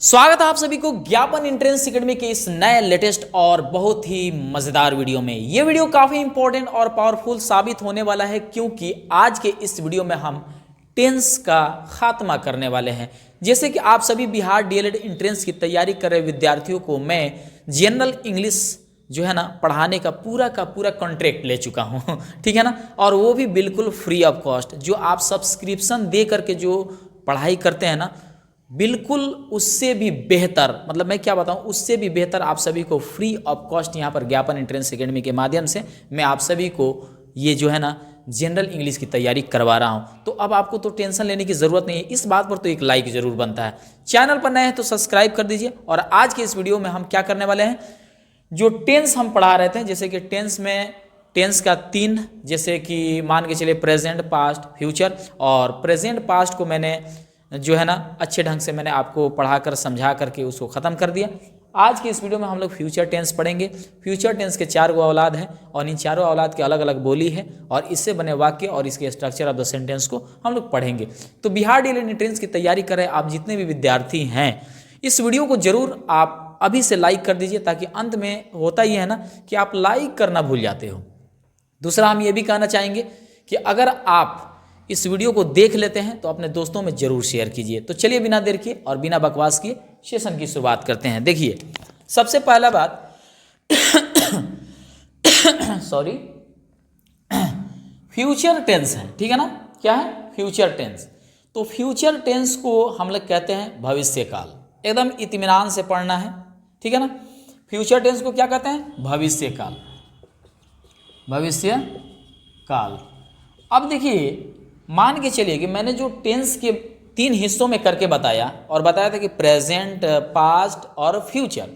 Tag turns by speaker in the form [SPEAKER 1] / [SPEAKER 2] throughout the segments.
[SPEAKER 1] स्वागत है आप सभी को ज्ञापन एंट्रेंस एकेडमी के इस नए लेटेस्ट और बहुत ही मजेदार वीडियो में। ये वीडियो काफी इंपॉर्टेंट और पावरफुल साबित होने वाला है क्योंकि आज के इस वीडियो में हम टेंस का खात्मा करने वाले हैं। जैसे कि आप सभी बिहार डीएलएड एंट्रेंस की तैयारी कर रहे विद्यार्थियों को मैं जनरल इंग्लिश जो है ना पढ़ाने का पूरा कॉन्ट्रैक्ट ले चुका हूँ ठीक है ना, और वो भी बिल्कुल फ्री ऑफ कॉस्ट। जो आप सब्सक्रिप्शन दे करके जो पढ़ाई करते हैं ना, बिल्कुल उससे भी बेहतर, मतलब मैं क्या बताऊं, उससे भी बेहतर आप सभी को फ्री ऑफ कॉस्ट यहाँ पर ज्ञापन एंट्रेंस एकेडमी के माध्यम से मैं आप सभी को ये जो है ना जनरल इंग्लिश की तैयारी करवा रहा हूँ। तो अब आपको तो टेंशन लेने की ज़रूरत नहीं है। इस बात पर तो एक लाइक ज़रूर बनता है। चैनल पर नए हैं तो सब्सक्राइब कर दीजिए। और आज के इस वीडियो में हम क्या करने वाले हैं, जो टेंस हम पढ़ा रहे थे, जैसे कि टेंस में टेंस का 3, जैसे कि मान के चलिए प्रेजेंट, पास्ट, फ्यूचर। और प्रेजेंट पास्ट को मैंने जो है ना अच्छे ढंग से मैंने आपको पढ़ाकर समझा करके उसको ख़त्म कर दिया। आज की इस वीडियो में हम लोग फ्यूचर टेंस पढ़ेंगे। फ्यूचर टेंस के 4 औलाद हैं और इन चारों औलाद के अलग अलग बोली है और इससे बने वाक्य और इसके स्ट्रक्चर ऑफ द सेंटेंस को हम लोग पढ़ेंगे। तो बिहार डीएलएड एंट्रेंस की तैयारी कर रहे आप जितने भी विद्यार्थी हैं, इस वीडियो को जरूर आप अभी से लाइक कर दीजिए, ताकि अंत में होता ही है ना कि आप लाइक करना भूल जाते हो। दूसरा हम ये भी कहना चाहेंगे कि अगर आप इस वीडियो को देख लेते हैं तो अपने दोस्तों में जरूर शेयर कीजिए। तो चलिए बिना देर किए और बिना बकवास किए सेशन की शुरुआत करते हैं। देखिए, सबसे पहला बात सॉरी, फ्यूचर टेंस है, ठीक है ना। क्या है? Future tense. तो फ्यूचर टेंस को हम लोग कहते हैं भविष्य काल। एकदम इत्मीनान से पढ़ना है, ठीक है ना। फ्यूचर टेंस को क्या कहते हैं? भविष्य काल। भविष्य काल। अब देखिए, मान के चलिए कि मैंने जो टेंस के 3 हिस्सों में करके बताया और बताया था कि प्रेजेंट, पास्ट और फ्यूचर।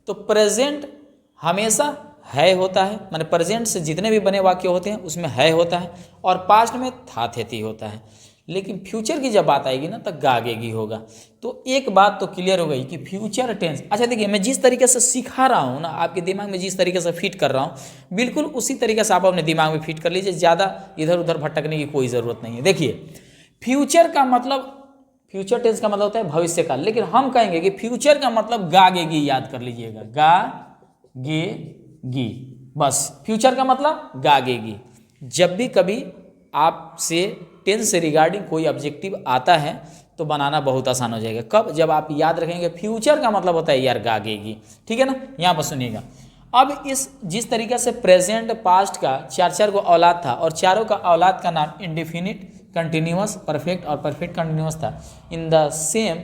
[SPEAKER 1] तो प्रेजेंट हमेशा है होता है, माने प्रेजेंट से जितने भी बने वाक्य होते हैं उसमें है होता है, और पास्ट में था थे थी होता है। लेकिन फ्यूचर की जब बात आएगी ना तो गागेगी होगा। तो एक बात तो क्लियर हो गई कि फ्यूचर टेंस, अच्छा देखिए, मैं जिस तरीके से सिखा रहा हूँ ना, आपके दिमाग में जिस तरीके से फिट कर रहा हूँ, बिल्कुल उसी तरीके से आप अपने दिमाग में फिट कर लीजिए। ज़्यादा इधर उधर भटकने की कोई ज़रूरत नहीं है। देखिए, फ्यूचर का मतलब, फ्यूचर टेंस का मतलब होता है भविष्य काल, लेकिन हम कहेंगे कि फ्यूचर का मतलब गागेगी। याद कर लीजिएगा, गागेगी, बस। फ्यूचर का मतलब गागेगी। जब भी कभी आपसे टेंस से रिगार्डिंग कोई ऑब्जेक्टिव आता है तो बनाना बहुत आसान हो जाएगा। कब? जब आप याद रखेंगे फ्यूचर का मतलब होता है यार गागेगी, ठीक है ना। यहाँ पर सुनिएगा। अब इस जिस तरीके से प्रेजेंट, पास्ट का 4 को औलाद था और चारों का औलाद का नाम इंडेफिनिट, कंटिन्यूअस, परफेक्ट और परफेक्ट कंटिन्यूअस था, इन द सेम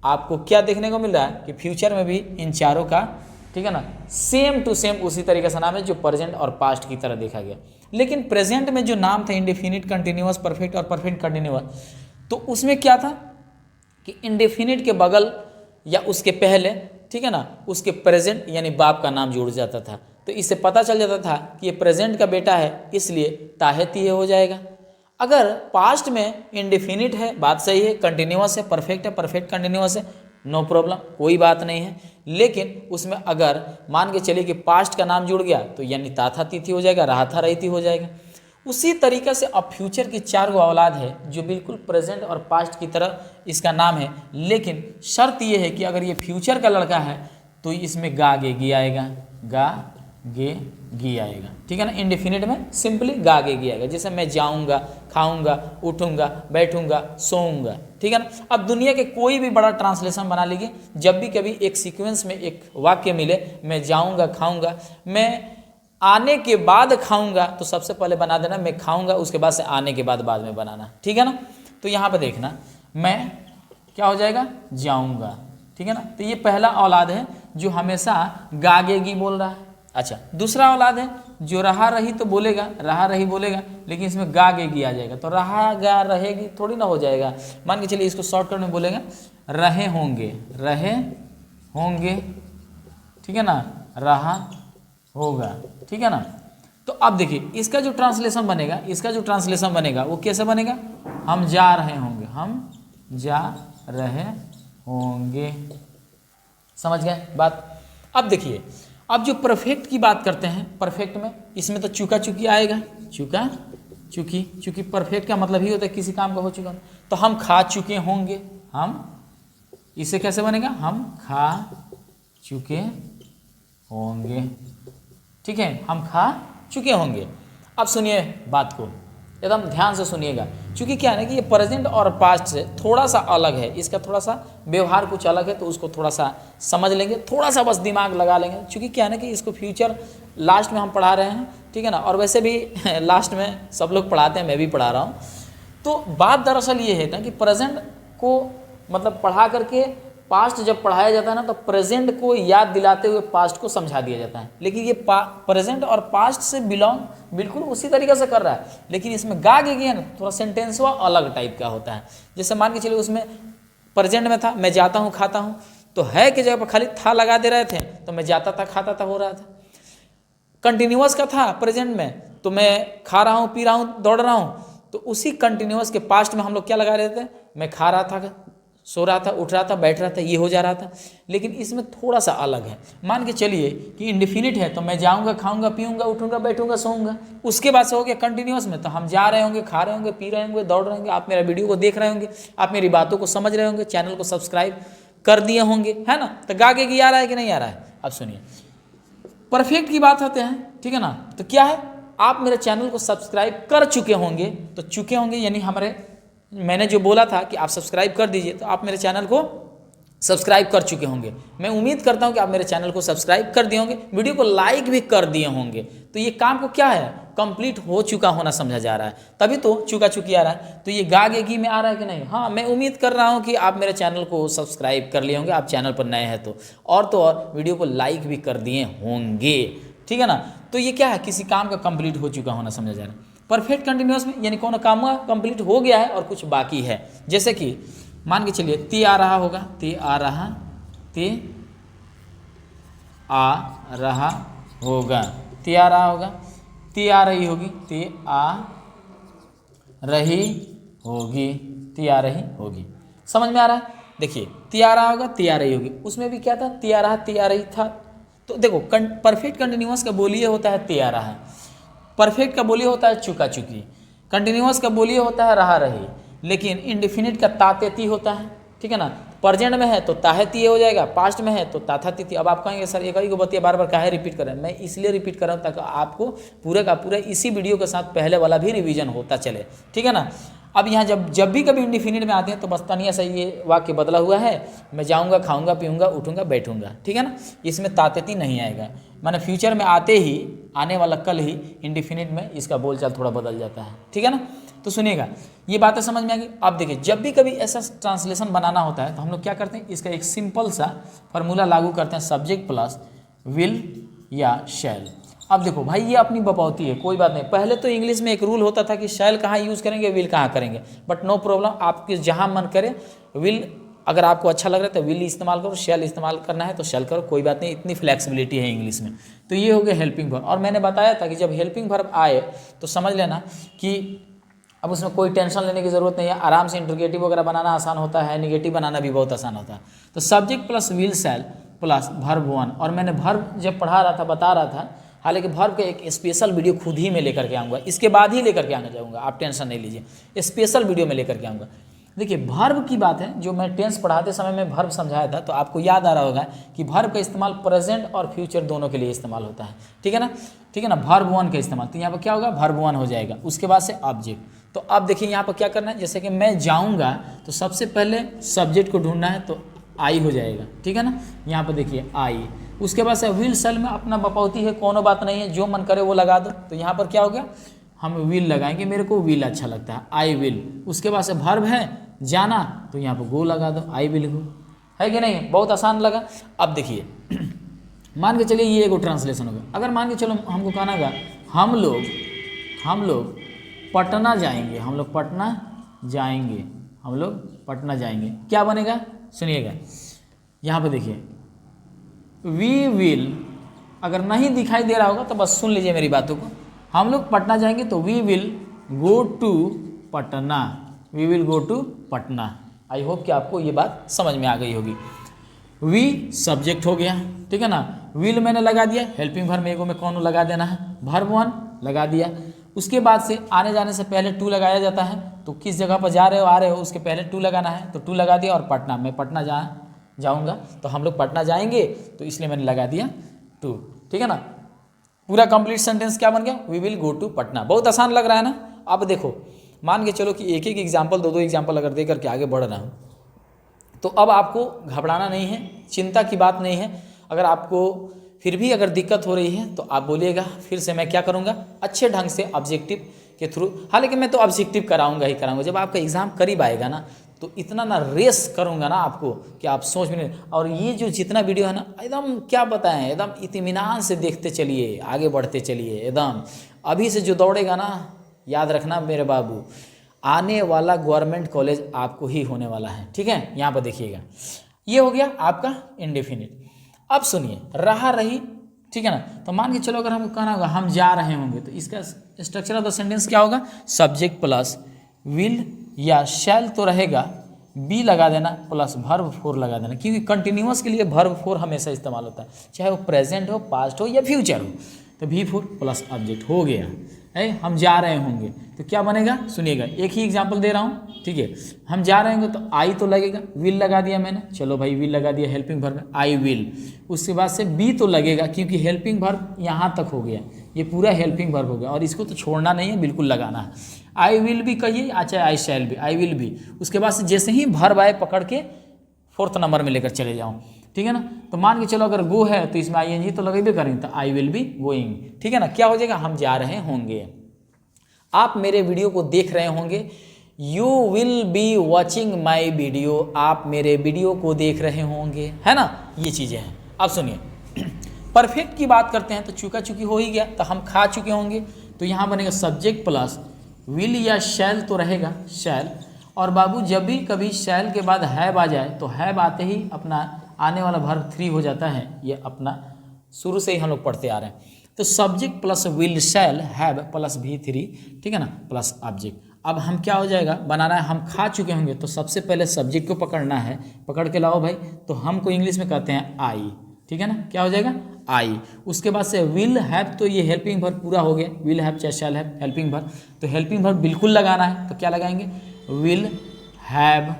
[SPEAKER 1] आपको क्या देखने को मिल रहा है कि फ्यूचर में भी इन चारों का, ठीक है ना, सेम टू सेम उसी तरीके से नाम है जो प्रेजेंट और पास्ट की तरह देखा गया। लेकिन प्रेजेंट में जो नाम था इंडेफिनिट, कंटिन्यूअस, परफेक्ट और परफेक्ट कंटिन्यूअस, तो उसमें क्या था कि इंडेफिनिट के बगल या उसके पहले, ठीक है ना, उसके प्रेजेंट यानी बाप का नाम जुड़ जाता था। तो इससे पता चल जाता था कि ये प्रेजेंट का बेटा है, इसलिए ताहे हो जाएगा। अगर पास्ट में इंडेफिनिट है, बात सही है, कंटिन्यूअस है, परफेक्ट है, परफेक्ट कंटिन्यूअस है, नो प्रॉब्लम, कोई बात नहीं है। लेकिन उसमें अगर मान के चलिए कि पास्ट का नाम जुड़ गया तो यानी ताथा तिथि हो जाएगा, रहा था रही थी हो जाएगा। उसी तरीके से अब फ्यूचर की 4 औलाद है जो बिल्कुल प्रेजेंट और पास्ट की तरह इसका नाम है, लेकिन शर्त ये है कि अगर ये फ्यूचर का लड़का है तो इसमें गागेगी आएगा, गागेगी आएगा, ठीक है ना। इंडेफिनिट में सिंपली गागेगी आएगा, जैसे मैं जाऊंगा, खाऊंगा, उठूंगा, बैठूंगा, सोऊंगा, ठीक है ना। अब दुनिया के कोई भी बड़ा ट्रांसलेशन बना लीजिए, जब भी कभी एक सीक्वेंस में एक वाक्य मिले, मैं जाऊंगा, खाऊंगा, मैं आने के बाद खाऊंगा, तो सबसे पहले बना देना मैं खाऊंगा, उसके बाद से आने के बाद में बनाना, ठीक है ना। तो यहाँ पे देखना, मैं क्या हो जाएगा, जाऊंगा, ठीक है ना। तो ये पहला औलाद है जो हमेशा गागेगी बोल रहा है। अच्छा, दूसरा औलाद है जो रहा रही तो बोलेगा, रहा रही बोलेगा, लेकिन इसमें गागेगी आ जाएगा। तो रहा गा रहेगी थोड़ी ना हो जाएगा। मान के चलिए इसको शॉर्टकट में बोलेगा, रहे होंगे, रहे होंगे, ठीक है ना, रहा होगा, ठीक है ना। तो अब देखिए इसका जो ट्रांसलेशन बनेगा, इसका जो ट्रांसलेशन बनेगा वो कैसे बनेगा, हम जा रहे होंगे, हम जा रहे होंगे। समझ गए बात। अब देखिए, अब जो परफेक्ट की बात करते हैं, परफेक्ट में इसमें तो चुका चुकी आएगा, चुका चुकी, चूंकि परफेक्ट का मतलब ही होता है किसी काम का हो चुका। तो हम खा चुके होंगे, हम इसे कैसे बनेगा, हम खा चुके होंगे। ठीक है, हम खा चुके होंगे। अब सुनिए बात को, एकदम ध्यान से सुनिएगा, क्योंकि क्या है ना कि ये प्रेजेंट और पास्ट से थोड़ा सा अलग है, इसका थोड़ा सा व्यवहार कुछ अलग है, तो उसको थोड़ा सा समझ लेंगे, थोड़ा सा बस दिमाग लगा लेंगे, क्योंकि क्या है ना कि इसको फ्यूचर लास्ट में हम पढ़ा रहे हैं, ठीक है ना, और वैसे भी लास्ट में सब लोग पढ़ाते हैं, मैं भी पढ़ा रहा हूँ। तो बात दरअसल ये है ना कि प्रेजेंट को मतलब पढ़ा करके पास्ट जब पढ़ाया जाता है ना, तो प्रेजेंट को याद दिलाते हुए पास्ट को समझा दिया जाता है, लेकिन ये प्रेजेंट और पास्ट से बिलोंग बिल्कुल उसी तरीके से कर रहा है, लेकिन इसमें गा के ना थोड़ा सेंटेंस हुआ अलग टाइप का होता है। जैसे मान के चलिए उसमें प्रेजेंट में था मैं जाता हूँ खाता हूँ, तो है की जगह पर खाली था लगा दे रहे थे, तो मैं जाता था खाता था हो रहा था। कंटिन्यूअस का था प्रेजेंट में, तो मैं खा रहा हूँ पी रहा हूँ दौड़ रहा हूँ, तो उसी कंटिन्यूअस के पास्ट में हम लोग क्या लगा रहे थे, मैं खा रहा था सो रहा था उठ रहा था बैठ रहा था, ये हो जा रहा था। लेकिन इसमें थोड़ा सा अलग है, मान के चलिए कि इंडिफिनिट है, तो मैं जाऊंगा खाऊंगा पीऊंगा उठूंगा बैठूंगा सोऊंगा, उसके बाद से हो गया कंटिन्यूअस में, तो हम जा रहे होंगे खा रहे होंगे पी रहे होंगे दौड़ रहे होंगे, आप मेरा वीडियो को देख रहे होंगे, आप मेरी बातों को समझ रहे होंगे, चैनल को सब्सक्राइब कर दिए होंगे, है ना। तो गागे की आ रहा है कि नहीं आ रहा है। अब सुनिए परफेक्ट की बात होते हैं, ठीक है ना, तो क्या है आप मेरे चैनल को सब्सक्राइब कर चुके होंगे, तो चुके होंगे यानी हमारे मैंने जो बोला था कि आप सब्सक्राइब कर दीजिए, तो आप मेरे चैनल को सब्सक्राइब कर चुके होंगे। मैं उम्मीद करता हूं कि आप मेरे चैनल को सब्सक्राइब कर दिए होंगे, वीडियो को लाइक भी कर दिए होंगे, तो ये काम को क्या है कंप्लीट हो चुका होना समझा जा रहा है, तभी तो चुका चुकी आ रहा है। तो ये गा गे गी में आ रहा है कि नहीं, हाँ मैं उम्मीद कर रहा हूँ कि आप मेरे चैनल को सब्सक्राइब कर लिए होंगे, आप चैनल पर नए हैं तो और वीडियो को लाइक भी कर दिए होंगे, ठीक है ना। तो ये क्या है किसी काम का कंप्लीट हो चुका होना समझा जा रहा है। परफेक्ट कंटिन्यूअस में यानी कौन काम कंप्लीट हो गया है और कुछ बाकी है, जैसे कि मान के चलिए ते आ रहा होगा, ते आ रहा होगा, ते आ रहा होगा, ते आ रही होगी, ते आ रही होगी, ते आ रही होगी, समझ में आ रहा है। देखिए ते आ रहा होगा ते आ रही होगी, उसमें भी क्या था ते आ रहा ते आ रही था। तो देखो परफेक्ट कंटिन्यूअस का बोलिए होता है ते आ रहा है, परफेक्ट का बोलिए होता है चुका चुकी, कंटिन्यूअस का बोलिए होता है रहा रही, लेकिन इंडिफिनिट का तातेती होता है, ठीक है ना। प्रेजेंट में है तो ताहती हो जाएगा, पास्ट में है तो ताथाती। अब आप कहेंगे सर एक ही को बतिया बार बार काहे रिपीट कर रहे हैं, मैं इसलिए रिपीट कर रहा हूँ ताकि आपको पूरे का पूरा इसी वीडियो के साथ पहले वाला भी रिवीजन होता चले, ठीक है ना। अब यहाँ जब भी कभी इंडिफिनिट में आते हैं तो बस तनिया सा ये वाक्य बदला हुआ है, मैं जाऊँगा खाऊंगा पीऊँगा उठूँगा बैठूँगा, ठीक है ना, इसमें तातेती नहीं आएगा। माने फ्यूचर में आते ही आने वाला कल ही इंडिफिनिट में इसका बोलचाल थोड़ा बदल जाता है, ठीक है ना। तो सुनिएगा ये बातें समझ में आ गई। आप देखिए जब भी कभी ऐसा ट्रांसलेशन बनाना होता है तो हम लोग क्या करते हैं, इसका एक सिंपल सा फार्मूला लागू करते हैं, सब्जेक्ट प्लस विल या शैल। अब देखो भाई ये अपनी बपौती है, कोई बात नहीं, पहले तो इंग्लिश में एक रूल होता था कि शैल कहाँ यूज़ करेंगे विल कहाँ करेंगे, बट नो प्रॉब्लम, आपके जहाँ मन करे विल, अगर आपको अच्छा लग रहा है तो विल इस्तेमाल करो, शैल इस्तेमाल करना है तो शैल करो, कोई बात नहीं, इतनी फ्लेक्सिबिलिटी है इंग्लिश में। तो ये हो गया हेल्पिंग वर्ब। और मैंने बताया था कि जब हेल्पिंग वर्ब आए तो समझ लेना कि अब उसमें कोई टेंशन लेने की ज़रूरत नहीं है, आराम से इंटरोगेटिव वगैरह बनाना आसान होता है, निगेटिव बनाना भी बहुत आसान होता है। तो subject plus will shell plus verb one, और मैंने वर्ब जब पढ़ा रहा था बता रहा था, हालांकि वर्ब का एक स्पेशल वीडियो खुद ही में लेकर के आऊँगा, इसके बाद ही लेकर के आगे जाऊँगा, आप टेंशन नहीं लीजिए, स्पेशल वीडियो में लेकर के आऊँगा। देखिए वर्ब की बात है, जो मैं टेंस पढ़ाते समय में वर्ब समझाया था तो आपको याद आ रहा होगा कि वर्ब का इस्तेमाल प्रेजेंट और फ्यूचर दोनों के लिए इस्तेमाल होता है, ठीक है ना, ठीक है ना। वर्ब वन का इस्तेमाल, तो यहाँ पर क्या होगा वर्ब वन हो जाएगा, उसके बाद से ऑब्जेक्ट। तो अब देखिए यहाँ पर क्या करना है, जैसे कि मैं जाऊँगा तो सबसे पहले सब्जेक्ट को ढूंढना है, तो आई हो जाएगा, ठीक है ना। यहाँ पर देखिए आई, उसके बाद से विल शैल में अपना बपौती है, कोनो बात नहीं है, जो मन करे वो लगा दो। तो यहाँ पर क्या हो गया, हम विल लगाएंगे, मेरे को विल अच्छा लगता है, आई विल। उसके बाद से वर्ब है जाना, तो यहाँ पर गो लगा दो, आई विल गो, है कि नहीं, बहुत आसान लगा। अब देखिए मान के चलिए ये एगो ट्रांसलेशन होगा, अगर मान के चलो हमको कहना होगा हम लोग पटना जाएंगे, हम लोग पटना जाएंगे, हम लोग पटना जाएंगे, क्या बनेगा सुनिएगा, यहाँ पे देखिए वी विल, अगर नहीं दिखाई दे रहा होगा तो बस सुन लीजिए मेरी बातों को, हम लोग पटना जाएंगे तो we will go to Patna, we will go to Patna. I hope कि आपको ये बात समझ में आ गई होगी। वी सब्जेक्ट हो गया, ठीक है ना, विल मैंने लगा दिया, हेल्पिंग वर्ब में एगो में कौन लगा देना है, वर्ब वन लगा दिया। उसके बाद से आने जाने से पहले टू लगाया जाता है, तो किस जगह पर जा रहे हो आ रहे हो उसके पहले टू लगाना है, तो टू लगा दिया, और पटना, मैं पटना जाऊंगा, तो हम लोग पटना जाएंगे, तो इसलिए मैंने लगा दिया टू। ठीक है ना, पूरा कंप्लीट सेंटेंस क्या बन गया, we will go to Patna. बहुत आसान लग रहा है ना। अब देखो मान के चलो कि एक एक एग्जाम्पल, दो दो एग्जाम्पल अगर दे करके आगे बढ़ रहा हूँ, तो अब आपको घबराना नहीं है, चिंता की बात नहीं है। अगर आपको फिर भी अगर दिक्कत हो रही है तो आप बोलिएगा, फिर से मैं क्या करूँगा, अच्छे ढंग से ऑब्जेक्टिव के थ्रू, हालांकि मैं तो ऑब्जेक्टिव कराऊंगा ही कराऊंगा। जब आपका एग्ज़ाम करीब आएगा ना, तो इतना ना रेस करूंगा ना आपको कि आप सोच भी नहीं। और ये जो जितना वीडियो है ना, एकदम क्या बताएं, एकदम इत्मीनान से देखते चलिए, आगे बढ़ते चलिए एकदम। अभी से जो दौड़ेगा ना, याद रखना मेरे बाबू, आने वाला गवर्नमेंट कॉलेज आपको ही होने वाला है। ठीक है, यहाँ पर देखिएगा, ये हो गया आपका इंडेफिनिट। अब सुनिए रहा रही, ठीक है ना, तो मान के चलो अगर हमको कहना होगा हम जा रहे होंगे, तो इसका स्ट्रक्चर ऑफ द सेंटेंस क्या होगा, सब्जेक्ट प्लस विल या शैल तो रहेगा, बी लगा देना प्लस वर्ब फोर लगा देना, क्योंकि कंटिन्यूअस के लिए वर्ब फोर हमेशा इस्तेमाल होता है, चाहे वो प्रेजेंट हो, पास्ट हो या फ्यूचर हो। तो वी फोर प्लस ऑब्जेक्ट हो गया है, हम जा रहे होंगे तो क्या बनेगा, सुनिएगा एक ही एग्जाम्पल दे रहा हूँ। ठीक है, हम जा रहे होंगे तो आई तो लगेगा, विल लगा दिया मैंने, चलो भाई विल लगा दिया हेल्पिंग वर्ब में, आई विल। उसके बाद से बी तो लगेगा, क्योंकि हेल्पिंग वर्ब यहाँ तक हो गया, ये पूरा हेल्पिंग वर्ब हो गया, और इसको तो छोड़ना नहीं है, बिल्कुल लगाना है। आई विल भी कहिए, अच्छा आई शैल भी, आई विल भी। उसके बाद से जैसे ही वर्ब आए पकड़ के फोर्थ नंबर में लेकर चले जाऊँ। ठीक है ना, तो मान के चलो अगर गो है तो इसमें आई एन जी तो लगेबे करेंगे, तो आई विल बी गोइंग। ठीक है ना, क्या हो जाएगा, हम जा रहे होंगे। आप मेरे वीडियो को देख रहे होंगे, you will be watching my video, आप मेरे वीडियो को देख रहे होंगे, है ना, ये चीज़ें हैं। अब सुनिए परफेक्ट की बात करते हैं, तो चूका चूकी हो ही गया, तो हम खा चुके होंगे, तो यहाँ बनेगा सब्जेक्ट प्लस विल या शैल तो रहेगा शैल, और बाबू जब भी कभी शैल के बाद हैव आ जाए तो हैव आते ही अपना आने वाला वर्ब थ्री हो जाता है, ये अपना शुरू से ही हम लोग पढ़ते आ रहे हैं। तो subject plus will shall have plus भी थ्री, ठीक है ना, प्लस ऑब्जेक्ट। अब हम क्या हो जाएगा, बनाना है, हम खा चुके होंगे, तो सबसे पहले सब्जेक्ट को पकड़ना है, पकड़ के लाओ भाई, तो हमको इंग्लिश में कहते हैं आई। ठीक है ना, क्या हो जाएगा आई। उसके बाद से विल हैव, तो ये हेल्पिंग वर्ब पूरा हो गया, विल हैव चाहे शैल हैव हेल्पिंग वर्ब, तो हेल्पिंग वर्ब बिल्कुल लगाना है, तो क्या लगाएंगे, विल हैव।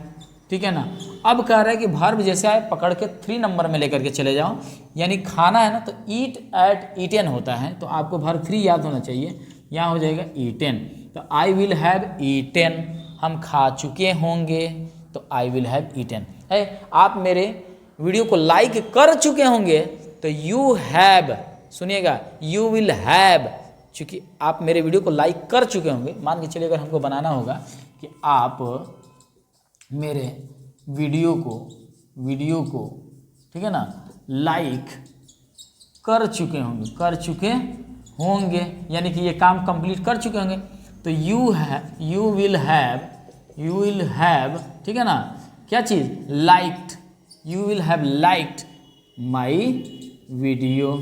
[SPEAKER 1] ठीक है ना, अब कह रहा है कि वर्ब जैसे आए पकड़ के 3 नंबर में लेकर के चले जाओ, यानी खाना है ना, तो ईट एट ईटेन होता है, तो आपको वर्ब 3 याद होना चाहिए, यहाँ हो जाएगा ईटेन। तो आई विल हैव ईटेन, हम खा चुके होंगे, तो आई विल हैव ईटेन है। आप मेरे वीडियो को लाइक कर चुके होंगे, तो यू हैव, सुनिएगा यू विल हैव, चूँकि आप मेरे वीडियो को लाइक कर चुके होंगे। मान के चलिए अगर हमको बनाना होगा कि आप मेरे वीडियो को ठीक है ना लाइक कर चुके होंगे, यानी कि ये काम कंप्लीट कर चुके होंगे, तो यू विल हैव, ठीक है ना, क्या चीज़, liked, you will have liked my video.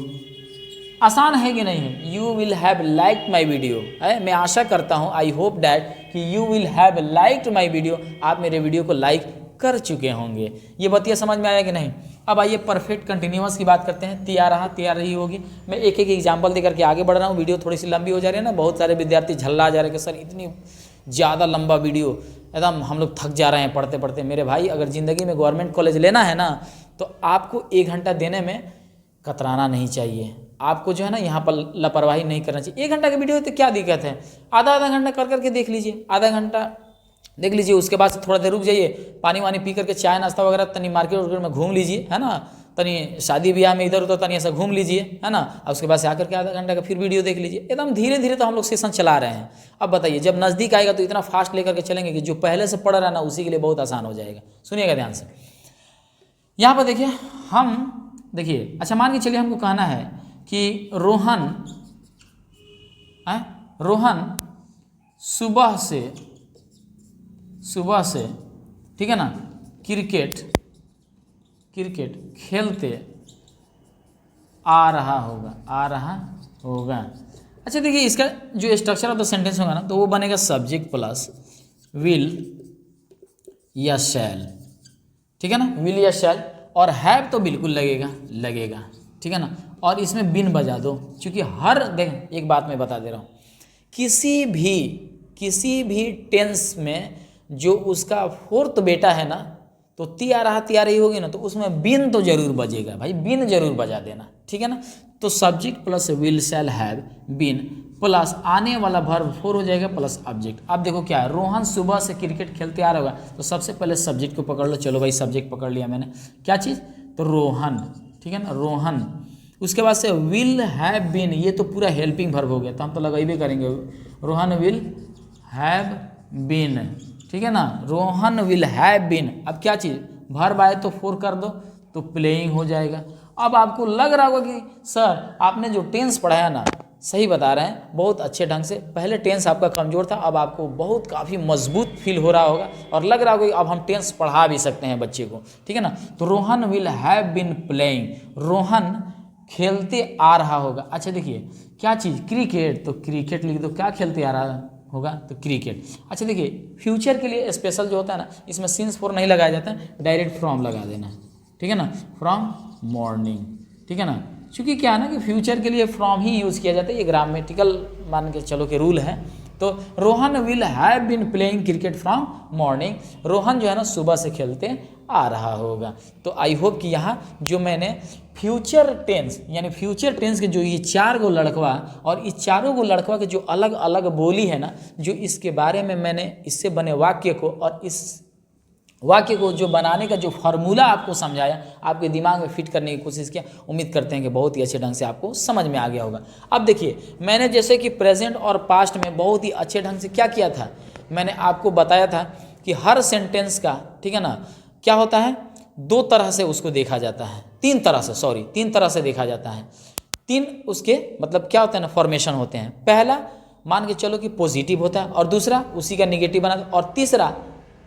[SPEAKER 1] आसान है कि नहीं है, you will have liked my video है। मैं आशा करता हूँ, आई होप डैट कि you will have liked my video, आप मेरे वीडियो को लाइक कर चुके होंगे। ये बतिया समझ में आया कि नहीं। अब आइए परफेक्ट कंटिन्यूअस की बात करते हैं। तैयार रही होगी। मैं एक एक एग्जाम्पल देकर के आगे बढ़ रहा हूँ, वीडियो थोड़ी सी लंबी हो जा रही है ना, बहुत सारे विद्यार्थी झल्ला जा रहे हैं कि सर इतनी ज़्यादा लंबा वीडियो, एकदम हम लोग थक जा रहे हैं पढ़ते पढ़ते। मेरे भाई अगर ज़िंदगी में गवर्नमेंट कॉलेज लेना है ना, तो आपको 1 घंटा देने में कतराना नहीं चाहिए, आपको जो है ना यहाँ पर लापरवाही नहीं करना चाहिए। 1 घंटा की वीडियो तो क्या दिक्कत है, आधा घंटा कर करके देख लीजिए, आधा घंटा देख लीजिए, उसके बाद से थोड़ा देर रुक जाइए, पानी वानी पी करके चाय नाश्ता वगैरह तनी मार्केट में घूम लीजिए, है ना, तनी शादी ब्याह में इधर उधर तनी ऐसा घूम लीजिए, है ना, और उसके बाद से आकर के आधा घंटा का फिर वीडियो देख लीजिए। एकदम धीरे धीरे तो हम लोग सेशन चला रहे हैं। अब बताइए जब नज़दीक आएगा तो इतना फास्ट लेकर के चलेंगे कि जो पहले से पढ़ रहा है ना उसी के लिए बहुत आसान हो जाएगा। सुनिएगा ध्यान से, यहाँ पर देखिए, हम देखिए, अच्छा मान के चलिए हमको कहना है कि रोहन सुबह से ठीक है ना क्रिकेट खेलते आ रहा होगा। अच्छा देखिए, इसका जो स्ट्रक्चर ऑफ द सेंटेंस होगा ना, तो वो बनेगा सब्जेक्ट प्लस विल या शैल, ठीक है ना, विल या शैल, और हैव तो बिल्कुल लगेगा, ठीक है ना, और इसमें बिन बजा दो, क्योंकि हर देख एक बात मैं बता दे रहा हूँ, किसी भी टेंस में जो उसका फोर्थ बेटा है ना, तो ती आ रही होगी ना, तो उसमें बीन तो जरूर बजेगा भाई, बीन जरूर बजा देना, ठीक है ना। तो subject plus will shall have been plus आने वाला वर्ब फोर हो जाएगा प्लस ऑब्जेक्ट। अब देखो क्या है, रोहन सुबह से क्रिकेट खेलते आ रहा होगा, तो सबसे पहले सब्जेक्ट को पकड़ लो। चलो भाई सब्जेक्ट पकड़ लिया मैंने, क्या चीज़, तो रोहन, ठीक है ना, रोहन। उसके बाद से विल हैव बीन, ये तो पूरा हेल्पिंग वर्ब हो गया, तो हम तो लगाइबे करेंगे, रोहन विल हैव बीन, ठीक है ना, रोहन विल हैव बीन। अब क्या चीज़, वर्ब आए तो फोर कर दो तो प्लेइंग हो जाएगा। अब आपको लग रहा होगा कि सर आपने जो टेंस पढ़ाया ना, सही बता रहे हैं, बहुत अच्छे ढंग से। पहले टेंस आपका कमज़ोर था, अब आपको बहुत काफ़ी मजबूत फील हो रहा होगा और लग रहा होगा कि अब हम टेंस पढ़ा भी सकते हैं बच्चे को, ठीक है ना। तो Rohan will have been playing, Rohan खेलते आ रहा होगा। अच्छा देखिए क्या चीज़, क्रिकेट, तो क्रिकेट लिख दो, क्या खेलते आ रहा होगा, तो क्रिकेट। अच्छा देखिए फ्यूचर के लिए स्पेशल जो होता है ना, इसमें सिंस फॉर नहीं लगाया जाता है, डायरेक्ट फ्रॉम लगा देना है, ठीक है ना, फ्रॉम मॉर्निंग, ठीक है ना। क्योंकि क्या है ना कि फ्यूचर के लिए फ्रॉम ही यूज़ किया जाता है, ये ग्रामेटिकल मान के चलो कि रूल है। तो Rohan will have been playing cricket from morning, Rohan जो है ना सुबह से खेलते आ रहा होगा। तो आई होप कि यहाँ जो मैंने फ्यूचर टेंस यानी फ्यूचर टेंस के जो ये चार गो लड़कवा और इस चारों गो लड़कवा के जो अलग अलग बोली है ना, जो इसके बारे में मैंने इससे बने वाक्य को और इस वाक्य को जो बनाने का जो फार्मूला आपको समझाया, आपके दिमाग में फिट करने की कोशिश किया, उम्मीद करते हैं कि बहुत ही अच्छे ढंग से आपको समझ में आ गया होगा। अब देखिए मैंने जैसे कि प्रेजेंट और पास्ट में बहुत ही अच्छे ढंग से क्या किया था, मैंने आपको बताया था कि हर सेंटेंस का, ठीक है ना, क्या होता है, दो तरह से उसको देखा जाता है, तीन तरह से देखा जाता है। तीन उसके मतलब क्या होता है ना, फॉर्मेशन होते हैं। पहला मान के चलो कि पॉजिटिव होता है, और दूसरा उसी का निगेटिव बना, और तीसरा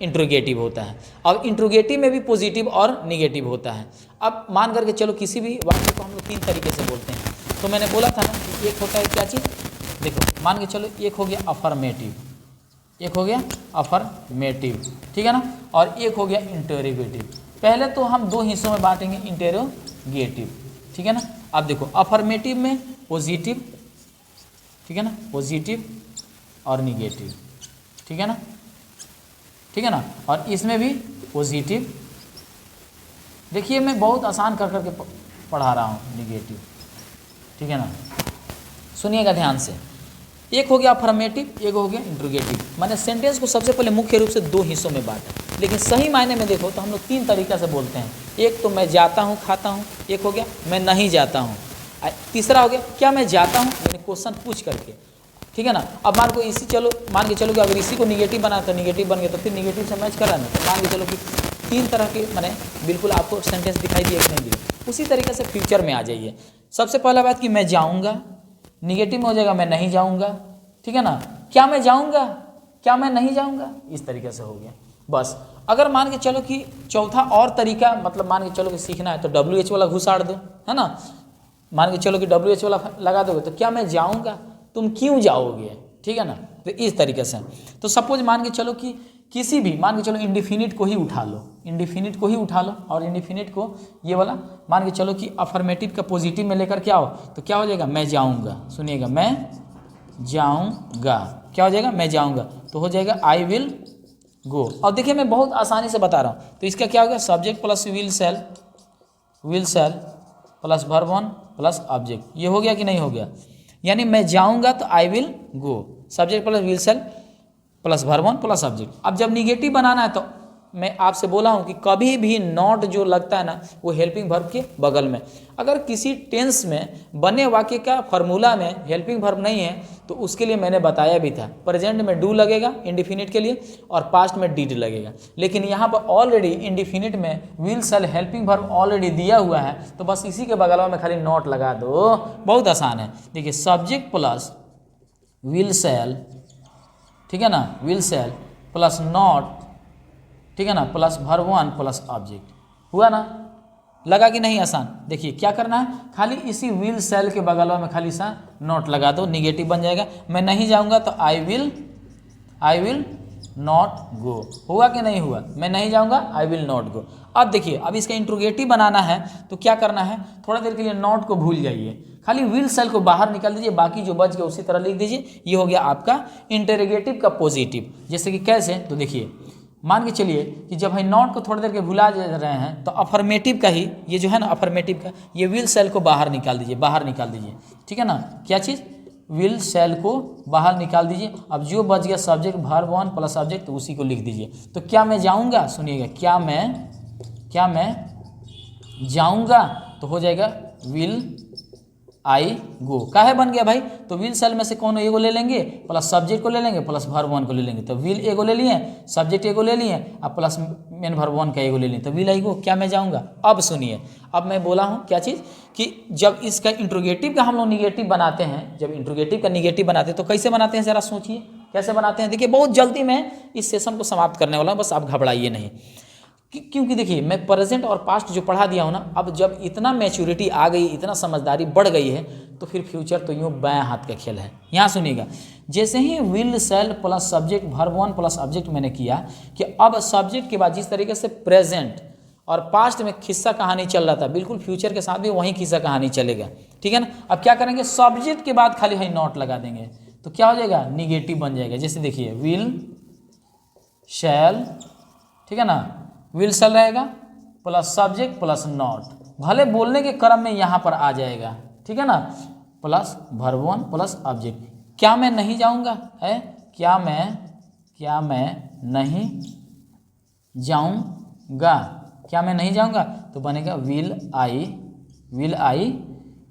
[SPEAKER 1] इंट्रोगेटिव होता है। अब इंट्रोगेटिव में भी पॉजिटिव और निगेटिव होता है। अब मान करके चलो किसी भी वाक्य को हम लोग तीन तरीके से बोलते हैं। तो मैंने बोला था ना कि एक होता है क्या चीज़, देखो मान के चलो एक हो गया अफर्मेटिव, एक हो गया अफर्मेटिव, ठीक है ना, और एक हो गया इंटरोगेटिव। पहले तो हम दो हिस्सों में बांटेंगे, इंटरोगेटिव, ठीक है ना। अब देखो अफर्मेटिव में पॉजिटिव, ठीक है ना, पॉजिटिव और निगेटिव, ठीक है ना, ठीक है ना, और इसमें भी पॉजिटिव। देखिए मैं बहुत आसान कर करके पढ़ा रहा हूँ, निगेटिव, ठीक है ना, सुनिएगा ध्यान से। एक हो गया अफर्मेटिव, एक हो गया इंट्रोगेटिव। मैंने सेंटेंस को सबसे पहले मुख्य रूप से दो हिस्सों में बांटा, लेकिन सही मायने में देखो तो हम लोग तीन तरीक़ा से बोलते हैं। एक तो मैं जाता हूँ खाता हूँ, एक हो गया मैं नहीं जाता हूँ, तीसरा हो गया क्या मैं जाता हूँ, यानी क्वेश्चन पूछ करके, ठीक है ना। अब मान के चलो कि अगर इसी को निगेटिव बना तो निगेटिव बन गया, तो फिर निगेटिव से मैच करा ना, तो मान के चलो कि तीन तरह के मैंने बिल्कुल आपको सेंटेंस दिखाई दिया कि नहीं दिया। उसी तरीके से फ्यूचर में आ जाइए। सबसे पहला बात कि मैं जाऊँगा, निगेटिव में हो जाएगा मैं नहीं जाऊँगा, ठीक है ना, क्या मैं जाऊँगा, क्या मैं नहीं जाऊँगा, इस तरीके से हो गया बस। अगर मान के चलो कि चौथा और तरीका, मतलब मान के चलो कि सीखना है तो WH वाला घुसाड़ दो, है ना, मान के चलो कि WH वाला लगा दोगे तो क्या मैं जाऊँगा, तुम क्यों जाओगे, ठीक है ना, तो इस तरीके से। तो सपोज मान के चलो कि किसी भी मान के चलो इंडिफिनिट को ही उठा लो, इंडिफिनिट को ही उठा लो, और इंडिफिनिट को ये वाला मान के चलो कि अफर्मेटिव का पॉजिटिव में लेकर के आओ, तो क्या हो जाएगा मैं जाऊँगा, सुनिएगा मैं जाऊँगा, क्या हो जाएगा मैं जाऊँगा, तो हो जाएगा आई विल गो। और देखिए मैं बहुत आसानी से बता रहा हूँ, तो इसका क्या हो गया subject plus will shall plus verb one plus object, ये हो गया कि नहीं हो गया। यानी मैं जाऊंगा तो I will go, subject plus will shall plus verb one plus object. अब जब निगेटिव बनाना है तो मैं आपसे बोला हूं कि कभी भी नॉट जो लगता है ना वो हेल्पिंग वर्ब के बगल में। अगर किसी टेंस में बने वाक्य का फार्मूला में हेल्पिंग वर्ब नहीं है तो उसके लिए मैंने बताया भी था, प्रेजेंट में डू लगेगा इंडिफिनिट के लिए और पास्ट में डिड लगेगा। लेकिन यहाँ पर ऑलरेडी इंडिफिनिट में will shall helping verb already दिया हुआ है, तो बस इसी के बगल में खाली नॉट लगा दो, बहुत आसान है। देखिए सब्जेक्ट प्लस विल सेल, ठीक है ना, विल सेल प्लस नॉट, ठीक है ना, plus verb one plus object, हुआ ना, लगा कि नहीं आसान। देखिए क्या करना है, खाली इसी विल सेल के बगल में खाली सा नॉट लगा दो, निगेटिव बन जाएगा। मैं नहीं जाऊंगा तो आई विल नॉट गो, हुआ कि नहीं हुआ, मैं नहीं जाऊंगा आई विल नॉट गो। अब देखिए अब इसका इंट्रोगेटिव बनाना है तो क्या करना है, थोड़ा देर के लिए नॉट को भूल जाइए, खाली विल सेल को बाहर निकाल दीजिए, बाकी जो बच गया उसी तरह लिख दीजिए। ये हो गया आपका इंटरोगेटिव का पॉजिटिव। जैसे कि कैसे, तो देखिए मान के चलिए कि जब हम नॉट को थोड़ी देर के भुला जा रहे हैं तो अफर्मेटिव का ही ये जो है ना अफर्मेटिव का ये विल सेल को बाहर निकाल दीजिए, बाहर निकाल दीजिए, ठीक है ना। क्या चीज़, विल सेल को बाहर निकाल दीजिए। अब जो बच गया subject verb one plus subject तो उसी को लिख दीजिए। तो क्या मैं जाऊंगा, सुनिएगा, क्या मैं जाऊंगा तो हो जाएगा विल आई गो। काहे बन गया भाई, तो विल सेल में से कौन एगो ले लेंगे प्लस सब्जेक्ट को ले लेंगे प्लस वर्ब वन को ले लेंगे। तो विल एगो ले लिए, सब्जेक्ट एगो ले लिए, अब प्लस मेन वर्ब वन का एगो ले लिए, तो विल आई गो। क्या मैं जाऊंगा। अब सुनिए, अब मैं बोला हूँ क्या चीज़ कि जब इसका इंट्रोगेटिव का हम लोग निगेटिव बनाते हैं, जब इंट्रोगेटिव का निगेटिव बनाते हैं तो कैसे बनाते हैं, जरा सोचिए कैसे बनाते हैं। देखिए बहुत जल्दी मैं इस सेशन को समाप्त करने वाला हूँ, बस आप घबराइए नहीं, क्योंकि देखिए मैं प्रेजेंट और पास्ट जो पढ़ा दिया हूँ ना, अब जब इतना मैच्योरिटी आ गई, इतना समझदारी बढ़ गई है तो फिर फ्यूचर तो यूँ बाएं हाथ का खेल है। यहाँ सुनिएगा, जैसे ही will shall plus subject verb one plus object मैंने किया कि अब सब्जेक्ट के बाद जिस तरीके से प्रेजेंट और पास्ट में किस्सा कहानी चल रहा था, बिल्कुल फ्यूचर के साथ भी वही किस्सा कहानी चलेगा, ठीक है ना। अब क्या करेंगे, सब्जेक्ट के बाद खाली है नॉट लगा देंगे तो क्या हो जाएगा, निगेटिव बन जाएगा। जैसे देखिए विल शैल, ठीक है ना, विल सेल रहेगा प्लस सब्जेक्ट प्लस नॉट, भले बोलने के क्रम में यहाँ पर आ जाएगा, ठीक है ना, plus verb one plus object. क्या मैं नहीं जाऊँगा है, क्या मैं नहीं जाऊँगा, क्या मैं नहीं जाऊँगा तो बनेगा विल आई,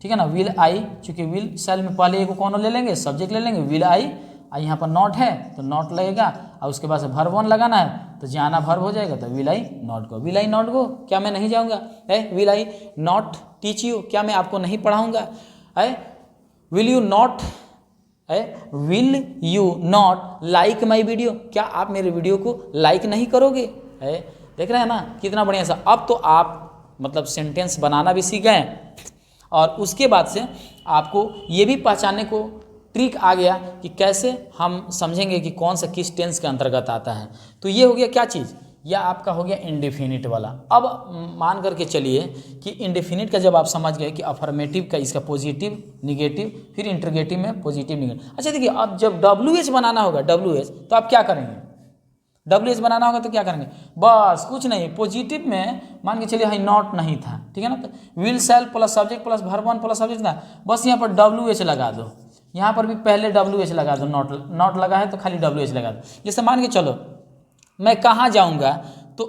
[SPEAKER 1] ठीक है ना। विल आई, चूँकि विल सेल में पहले एगो कौन ले लेंगे, सब्जेक्ट ले लेंगे, विल आई, यहाँ पर नॉट है तो नॉट लगेगा, और उसके बाद से वर्ब वन लगाना है तो जाना वर्ब हो जाएगा, तो will I not go, will I not गो। क्या मैं नहीं जाऊँगा है, will I not teach you, क्या मैं आपको नहीं पढ़ाऊँगा है, विल यू नॉट है, will you not like my video, क्या आप मेरे वीडियो को लाइक नहीं करोगे है। देख रहे हैं ना कितना बढ़िया सा। अब तो आप मतलब सेंटेंस बनाना भी सीख गए, और उसके बाद से आपको ये भी पहचानने को ट्रिक आ गया कि कैसे हम समझेंगे कि कौन सा किस टेंस के अंतर्गत आता है। तो ये हो गया क्या चीज़, यह आपका हो गया इंडेफिनिट वाला। अब मान करके चलिए कि इंडेफिनिट का जब आप समझ गए कि अफर्मेटिव का इसका पॉजिटिव निगेटिव, फिर इंट्रोगेटिव में पॉजिटिव निगेटिव। अच्छा देखिए, अब जब WH बनाना होगा, WH तो आप क्या करेंगे, WH बनाना होगा तो क्या करेंगे, बस कुछ नहीं, पॉजिटिव में मान के चलिए नॉट नहीं था, ठीक है ना, तो will shall plus subject plus verb one plus subject था, बस यहाँ पर WH लगा दो, यहाँ पर भी पहले WH लगा दो, नॉट लगा है तो खाली WH लगा दो। जैसे मान के चलो मैं कहाँ जाऊँगा, तो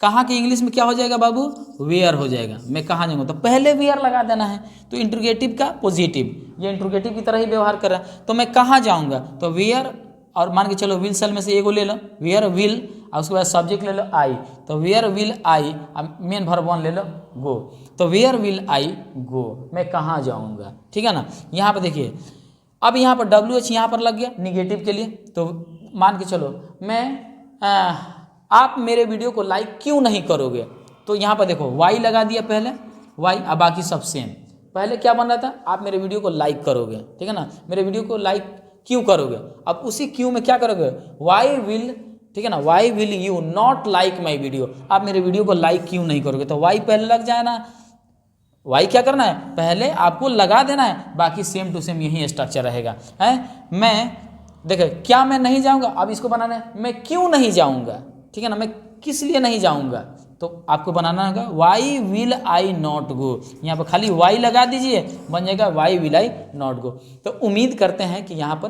[SPEAKER 1] कहाँ के इंग्लिश में क्या हो जाएगा बाबू, वेयर हो जाएगा। मैं कहाँ जाऊँगा तो पहले वेयर लगा देना है, तो इंट्रोगेटिव का पॉजिटिव, ये इंट्रोगेटिव की तरह ही व्यवहार कर रहा है। तो मैं कहाँ जाऊँगा तो वेयर, और मान के चलो विल सेल में से एगो ले लो वेयर विल, और उसके बाद सब्जेक्ट ले लो आई, तो where will I, main verb one ले लो गो, तो वेयर विल आई गो, मैं कहाँ जाऊँगा, ठीक है ना। यहाँ पर देखिए, अब यहाँ पर WH यहाँ पर लग गया निगेटिव के लिए, तो मान के चलो आप मेरे वीडियो को लाइक क्यों नहीं करोगे, तो यहाँ पर देखो वाई लगा दिया पहले, वाई, अब बाकी सब सेम। पहले क्या बन रहा था, आप मेरे वीडियो को लाइक करोगे, ठीक है ना, मेरे वीडियो को लाइक क्यों करोगे, अब उसी क्यों में क्या करोगे, वाई विल, ठीक है ना, why will you not like my video, आप मेरे वीडियो को लाइक क्यों नहीं करोगे, तो वाई पहले लग जाए ना, वाई क्या करना है, पहले आपको लगा देना है, बाकी सेम टू सेम यही स्ट्रक्चर रहेगा है। मैं देखिए, क्या मैं नहीं जाऊंगा, अब इसको बनाना है मैं क्यों नहीं जाऊंगा, ठीक है ना, मैं किस लिए नहीं जाऊंगा, तो आपको बनाना होगा why will I not go, यहाँ पर खाली वाई लगा दीजिए, बन जाएगा why will I not go. तो उम्मीद करते हैं कि यहाँ पर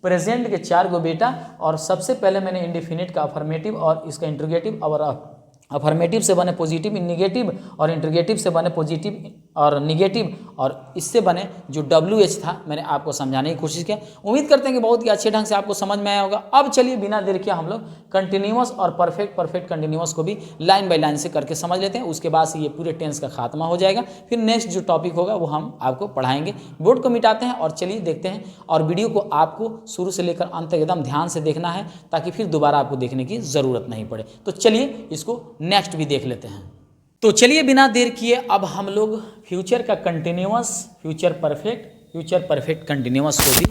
[SPEAKER 1] प्रेजेंट के 4 गो बेटा, और सबसे पहले मैंने इंडेफिनिट का अफर्मेटिव और इसका इंट्रोगेटिव, और अफर्मेटिव से बने पॉजिटिव निगेटिव, और इंट्रोगेटिव से बने पॉजिटिव और निगेटिव, और इससे बने जो WH था मैंने आपको समझाने की कोशिश किया। उम्मीद करते हैं कि बहुत ही अच्छे ढंग से आपको समझ में आया होगा। अब चलिए बिना देर किए हम लोग कंटिन्यूअस और परफेक्ट कंटिन्यूअस को भी लाइन बाय लाइन से करके समझ लेते हैं, उसके बाद से ये पूरे टेंस का खात्मा हो जाएगा। फिर नेक्स्ट जो टॉपिक होगा वो हम आपको पढ़ाएंगे। बोर्ड को मिटाते हैं और चलिए देखते हैं, और वीडियो को आपको शुरू से लेकर अंत तक एकदम ध्यान से देखना है, ताकि फिर दोबारा आपको देखने की ज़रूरत नहीं पड़े। तो चलिए इसको नेक्स्ट भी देख लेते हैं। तो चलिए बिना देर किए अब हम लोग फ्यूचर का कंटिन्यूअस, फ्यूचर परफेक्ट कंटिन्यूअस को भी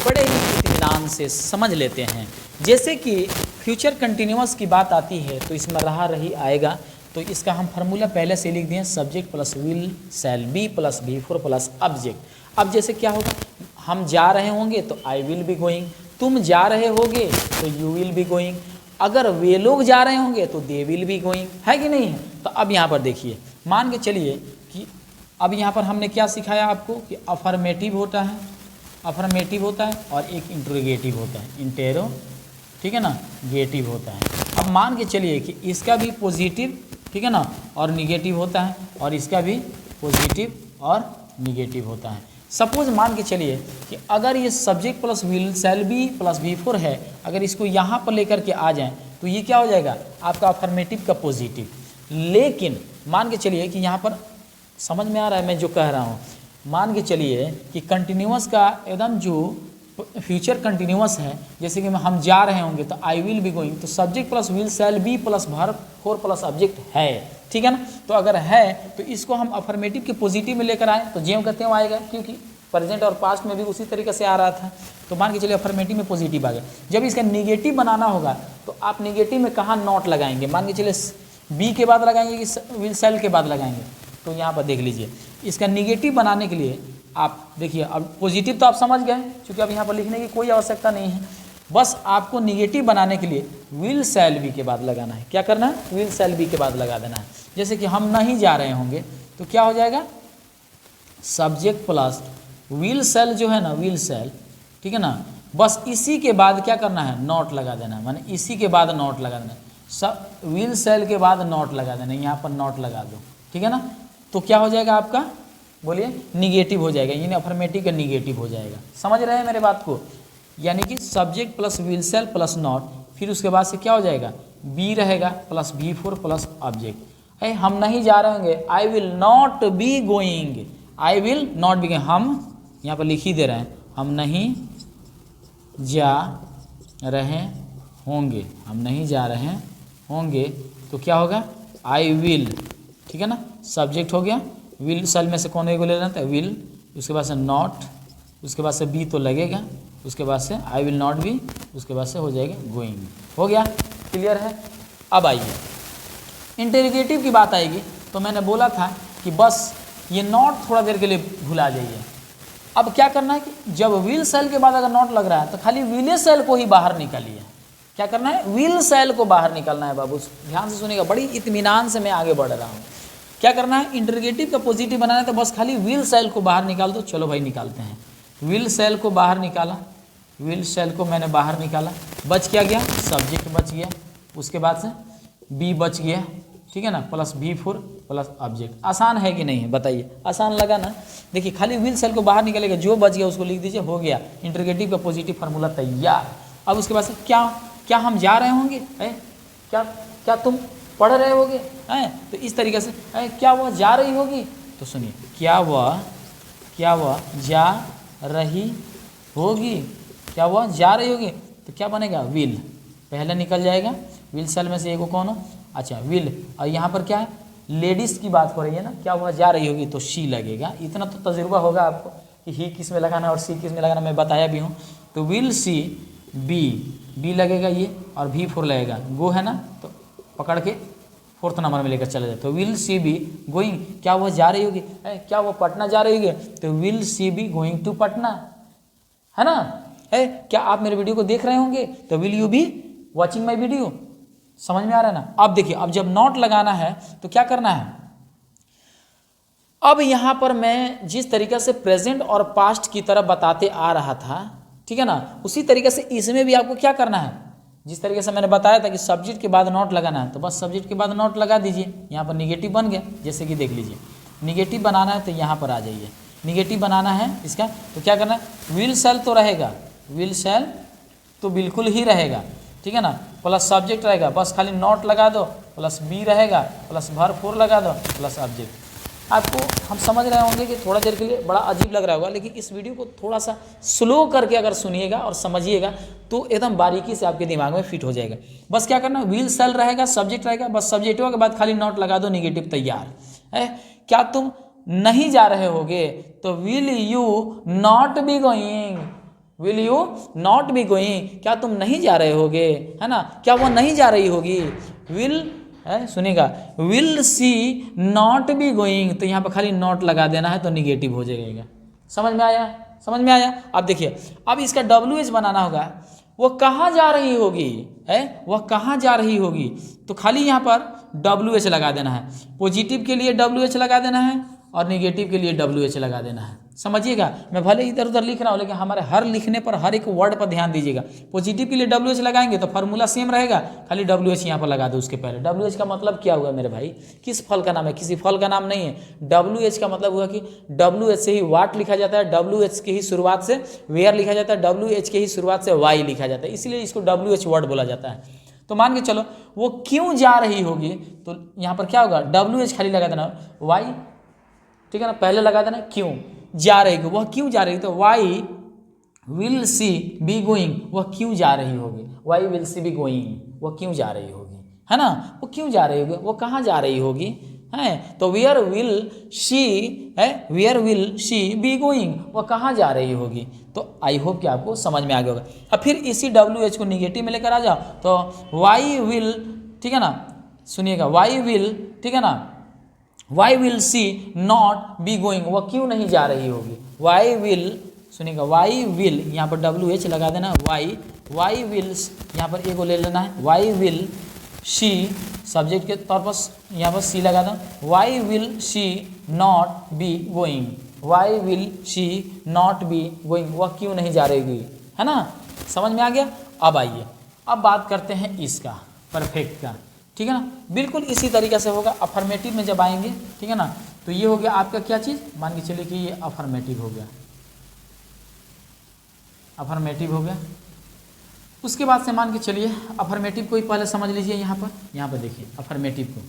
[SPEAKER 1] बड़े ही इत्मीनान से समझ लेते हैं। जैसे कि फ्यूचर कंटिन्यूअस की बात आती है तो इसमें रहा रही आएगा, तो इसका हम फार्मूला पहले से लिख दिए, subject plus will shall be plus B4 plus object. अब जैसे क्या होगा, हम जा रहे होंगे तो आई विल बी गोइंग, तुम जा रहे होगे तो यू विल बी गोइंग, अगर वे लोग जा रहे होंगे तो दे विल बी गोइंग, है कि नहीं है। तो अब यहाँ पर देखिए, मान के चलिए कि अब यहाँ पर हमने क्या सिखाया आपको कि अफर्मेटिव होता है, अफर्मेटिव होता है और एक इंटरोगेटिव होता है, इंटेरो, ठीक है ना, गेटिव होता है। अब मान के चलिए कि इसका भी पॉजिटिव, ठीक है ना, और निगेटिव होता है, और इसका भी पॉजिटिव और निगेटिव होता है। सपोज मान के चलिए कि अगर ये subject plus will shall be plus V4 है, अगर इसको यहाँ पर लेकर के आ जाएं तो ये क्या हो जाएगा आपका अफर्मेटिव का पॉजिटिव। लेकिन मान के चलिए कि यहाँ पर समझ में आ रहा है मैं जो कह रहा हूँ, मान के चलिए कि कंटिन्यूअस का एकदम जो फ्यूचर कंटिन्यूअस है, जैसे कि हम जा रहे होंगे तो आई विल बी गोइंग, तो subject plus will shall be plus verb 4 plus object है, ठीक है ना। तो अगर है तो इसको हम अफर्मेटिव के पॉजिटिव में लेकर आए तो ज्यों कहते हैं आएगा, क्योंकि प्रेजेंट और पास्ट में भी उसी तरीके से आ रहा था। तो मान के चलिए अफर्मेटिव में पॉजिटिव आ गया। जब इसका निगेटिव बनाना होगा तो आप निगेटिव में कहाँ नॉट लगाएंगे, मान के चलिए बी के बाद लगाएंगे कि विल शैल के बाद लगाएंगे। तो यहाँ पर देख लीजिए, इसका निगेटिव बनाने के लिए आप देखिए, अब पॉजिटिव तो आप समझ गए क्योंकि अब यहाँ पर लिखने की कोई आवश्यकता नहीं है, बस आपको निगेटिव बनाने के लिए विल शैल बी के बाद लगाना है। क्या करना है, विल शैल बी के बाद लगा देना है। जैसे कि हम नहीं जा रहे होंगे तो क्या हो जाएगा, सब्जेक्ट प्लस विल शैल जो है ना, विल शैल, ठीक है ना, बस इसी के बाद क्या करना है, नॉट लगा देना है, माने इसी के बाद नॉट लगा देना है। सब विल शैल के बाद नॉट लगा देना है, यहाँ पर नॉट लगा दो, ठीक है ना। तो क्या हो जाएगा आपका, बोलिए, निगेटिव हो जाएगा, यानी अफर्मेटिव का निगेटिव हो जाएगा। समझ रहे हैं मेरे बात को, यानी कि subject plus will shell plus not, फिर उसके बाद से क्या हो जाएगा, बी रहेगा प्लस V4 प्लस ऑब्जेक्ट। हम नहीं जा रहे होंगे, I will not be going, I will not be going, हम यहाँ पर लिख ही दे रहे हैं, हम नहीं जा रहे होंगे, हम नहीं जा रहे होंगे, तो क्या होगा, आई विल, ठीक है ना, सब्जेक्ट हो गया, विल शैल में से कौन एक को ले लेना था, विल, उसके बाद से नॉट, उसके बाद से बी तो लगेगा, उसके बाद से आई विल नॉट बी, उसके बाद से हो जाएगा गोइंग। हो गया, क्लियर है। अब आइए इंटेरोगेटिव की बात आएगी, तो मैंने बोला था कि बस ये नॉट थोड़ा देर के लिए भुला जाइए। अब क्या करना है कि जब विल शैल के बाद अगर नॉट लग रहा है तो खाली विल शैल को ही बाहर निकालिए। क्या करना है, विल शैल को बाहर निकालना है बाबू, ध्यान से सुनिएगा, बड़ी इत्मीनान से मैं आगे बढ़ रहा हूँ। क्या करना है, इंटरोगेटिव का पॉजिटिव बनाना है तो बस खाली विल शैल को बाहर निकाल दो। चलो भाई निकालते हैं, विल शैल को बाहर निकाला, विल शैल को मैंने बाहर निकाला, बच क्या गया, सब्जेक्ट बच गया, उसके बाद से बी बच गया, ठीक है ना, प्लस V4 प्लस ऑब्जेक्ट। आसान है कि नहीं है बताइए, आसान लगा ना। देखिए खाली विल शैल को बाहर निकालेगा, जो बच गया उसको लिख दीजिए, हो गया इंटरोगेटिव का पॉजिटिव फार्मूला तैयार। अब उसके बाद से क्या हम जा रहे होंगे, क्या तुम पढ़ रहे होगे, तो इस तरीके से क्या वह जा रही होगी, तो सुनिए, क्या वह जा रही होगी, क्या वह जा रही होगी, तो क्या बनेगा, विल पहले निकल जाएगा, विल शैल में से एक कौन हो, अच्छा विल, और यहाँ पर क्या है, लेडीज़ की बात हो रही है ना, क्या वह जा रही होगी तो शी लगेगा। इतना तो तजुर्बा होगा आपको कि ही किस में लगाना और सी किस में लगाना, मैं बताया भी हूँ। तो विल सी बी लगेगा ये, और V4 लगेगा, गो है ना, तो पकड़ के 4th नंबर में लेकर चले जाए। तो विल सी बी गोइंग, क्या वह जा रही होगी, क्या वह पटना जा रही होगी, तो will she be going to Patna, है ना। क्या आप मेरे वीडियो को देख रहे होंगे, तो will you be watching my video, समझ में आ रहा है ना। अब देखिए, अब जब नॉट लगाना है तो क्या करना है, अब यहां पर मैं जिस तरीके से प्रेजेंट और पास्ट की तरह बताते आ रहा था, ठीक है ना, उसी तरीके से इसमें भी आपको क्या करना है, जिस तरीके से मैंने बताया था कि सब्जेक्ट के बाद नॉट लगाना है, तो बस सब्जेक्ट के बाद नॉट लगा दीजिए। यहाँ पर निगेटिव बन गया, जैसे कि देख लीजिए, निगेटिव बनाना है तो यहाँ पर आ जाइए, निगेटिव बनाना है इसका, तो क्या करना है, विल शैल तो रहेगा, विल शैल तो बिल्कुल ही रहेगा, ठीक है ना, प्लस सब्जेक्ट रहेगा, बस खाली नॉट लगा दो, प्लस बी रहेगा, प्लस वर्ब 4 लगा दो, प्लस ऑब्जेक्ट। आपको हम समझ रहे होंगे कि थोड़ा देर के लिए बड़ा अजीब लग रहा होगा, लेकिन इस वीडियो को थोड़ा सा स्लो करके अगर सुनिएगा और समझिएगा तो एकदम बारीकी से आपके दिमाग में फिट हो जाएगा। बस क्या करना, विल शैल रहेगा, सब्जेक्ट रहेगा, बस सब्जेक्टों के बाद खाली नॉट लगा दो, निगेटिव तैयार है। क्या तुम नहीं जा रहे होगे, तो will you not be going, will you not be going, क्या तुम नहीं जा रहे होगे, है ना, क्या वो नहीं जा रही होगी, विल है, सुनेगा, will she not be going, तो यहाँ पर खाली नॉट लगा देना है तो निगेटिव हो जाएगा। समझ में आया, समझ में आया। अब देखिए, अब इसका WH बनाना होगा, वो कहाँ जा रही होगी, है वह कहाँ जा रही होगी, तो खाली यहाँ पर WH लगा देना है। पॉजिटिव के लिए WH लगा देना है और निगेटिव के लिए WH लगा देना है। समझिएगा, मैं भले इधर उधर लिख रहा हूँ लेकिन हमारे हर लिखने पर हर एक वर्ड पर ध्यान दीजिएगा। पॉजिटिव के लिए WH लगाएंगे तो फार्मूला सेम रहेगा, खाली WH यहाँ पर लगा दो उसके पहले। WH का मतलब क्या हुआ मेरे भाई, किस फल का नाम है, किसी फल का नाम नहीं है। WH का मतलब हुआ कि WH से ही वाट लिखा जाता है, WH के ही शुरुआत से वेयर लिखा जाता है, WH के ही शुरुआत से वाई लिखा जाता है, इसलिए इसको WH वर्ड बोला जाता है। तो मान के चलो वो क्यों जा रही होगी, तो यहाँ पर क्या होगा, WH खाली लगा देना, वाई, ठीक है ना, पहले लगा देना क्यों जा रही होगी, वह क्यों जा रही, तो why will she be going, वह क्यों जा रही होगी, why will she be going, वह क्यों जा रही होगी, है ना, वो क्यों जा रही होगी, वो कहाँ जा रही होगी, है। तो वेयर विल शी है, where will she be going, वह कहाँ जा रही होगी। तो आई होप कि आपको समझ में आ गया होगा। अब फिर इसी WH को निगेटिव में लेकर आ जाओ, तो वाई विल, ठीक है ना, सुनिएगा, वाई विल, ठीक है ना, why will she not be going, वह क्यों नहीं जा रही होगी, वाई विल, सुनिएगा, वाई विल, यहाँ पर WH लगा देना, वाई विल, यहाँ पर एक को ले लेना है, वाई विल शी, सब्जेक्ट के तौर पर यहाँ पर सी लगा दो, why will she not be going, why will she not be going, वह क्यों नहीं जा रही, है ना, समझ में आ गया। अब आइए, अब बात करते हैं इसका परफेक्ट का, ठीक है ना, बिल्कुल इसी तरीके से होगा। अफर्मेटिव में जब आएंगे, ठीक है ना, तो ये हो गया आपका क्या चीज़, मान के चलिए कि ये अफर्मेटिव हो गया, अफर्मेटिव हो गया। उसके बाद से मान के चलिए अफर्मेटिव को ही पहले समझ लीजिए, यहाँ पर देखिए अफर्मेटिव को,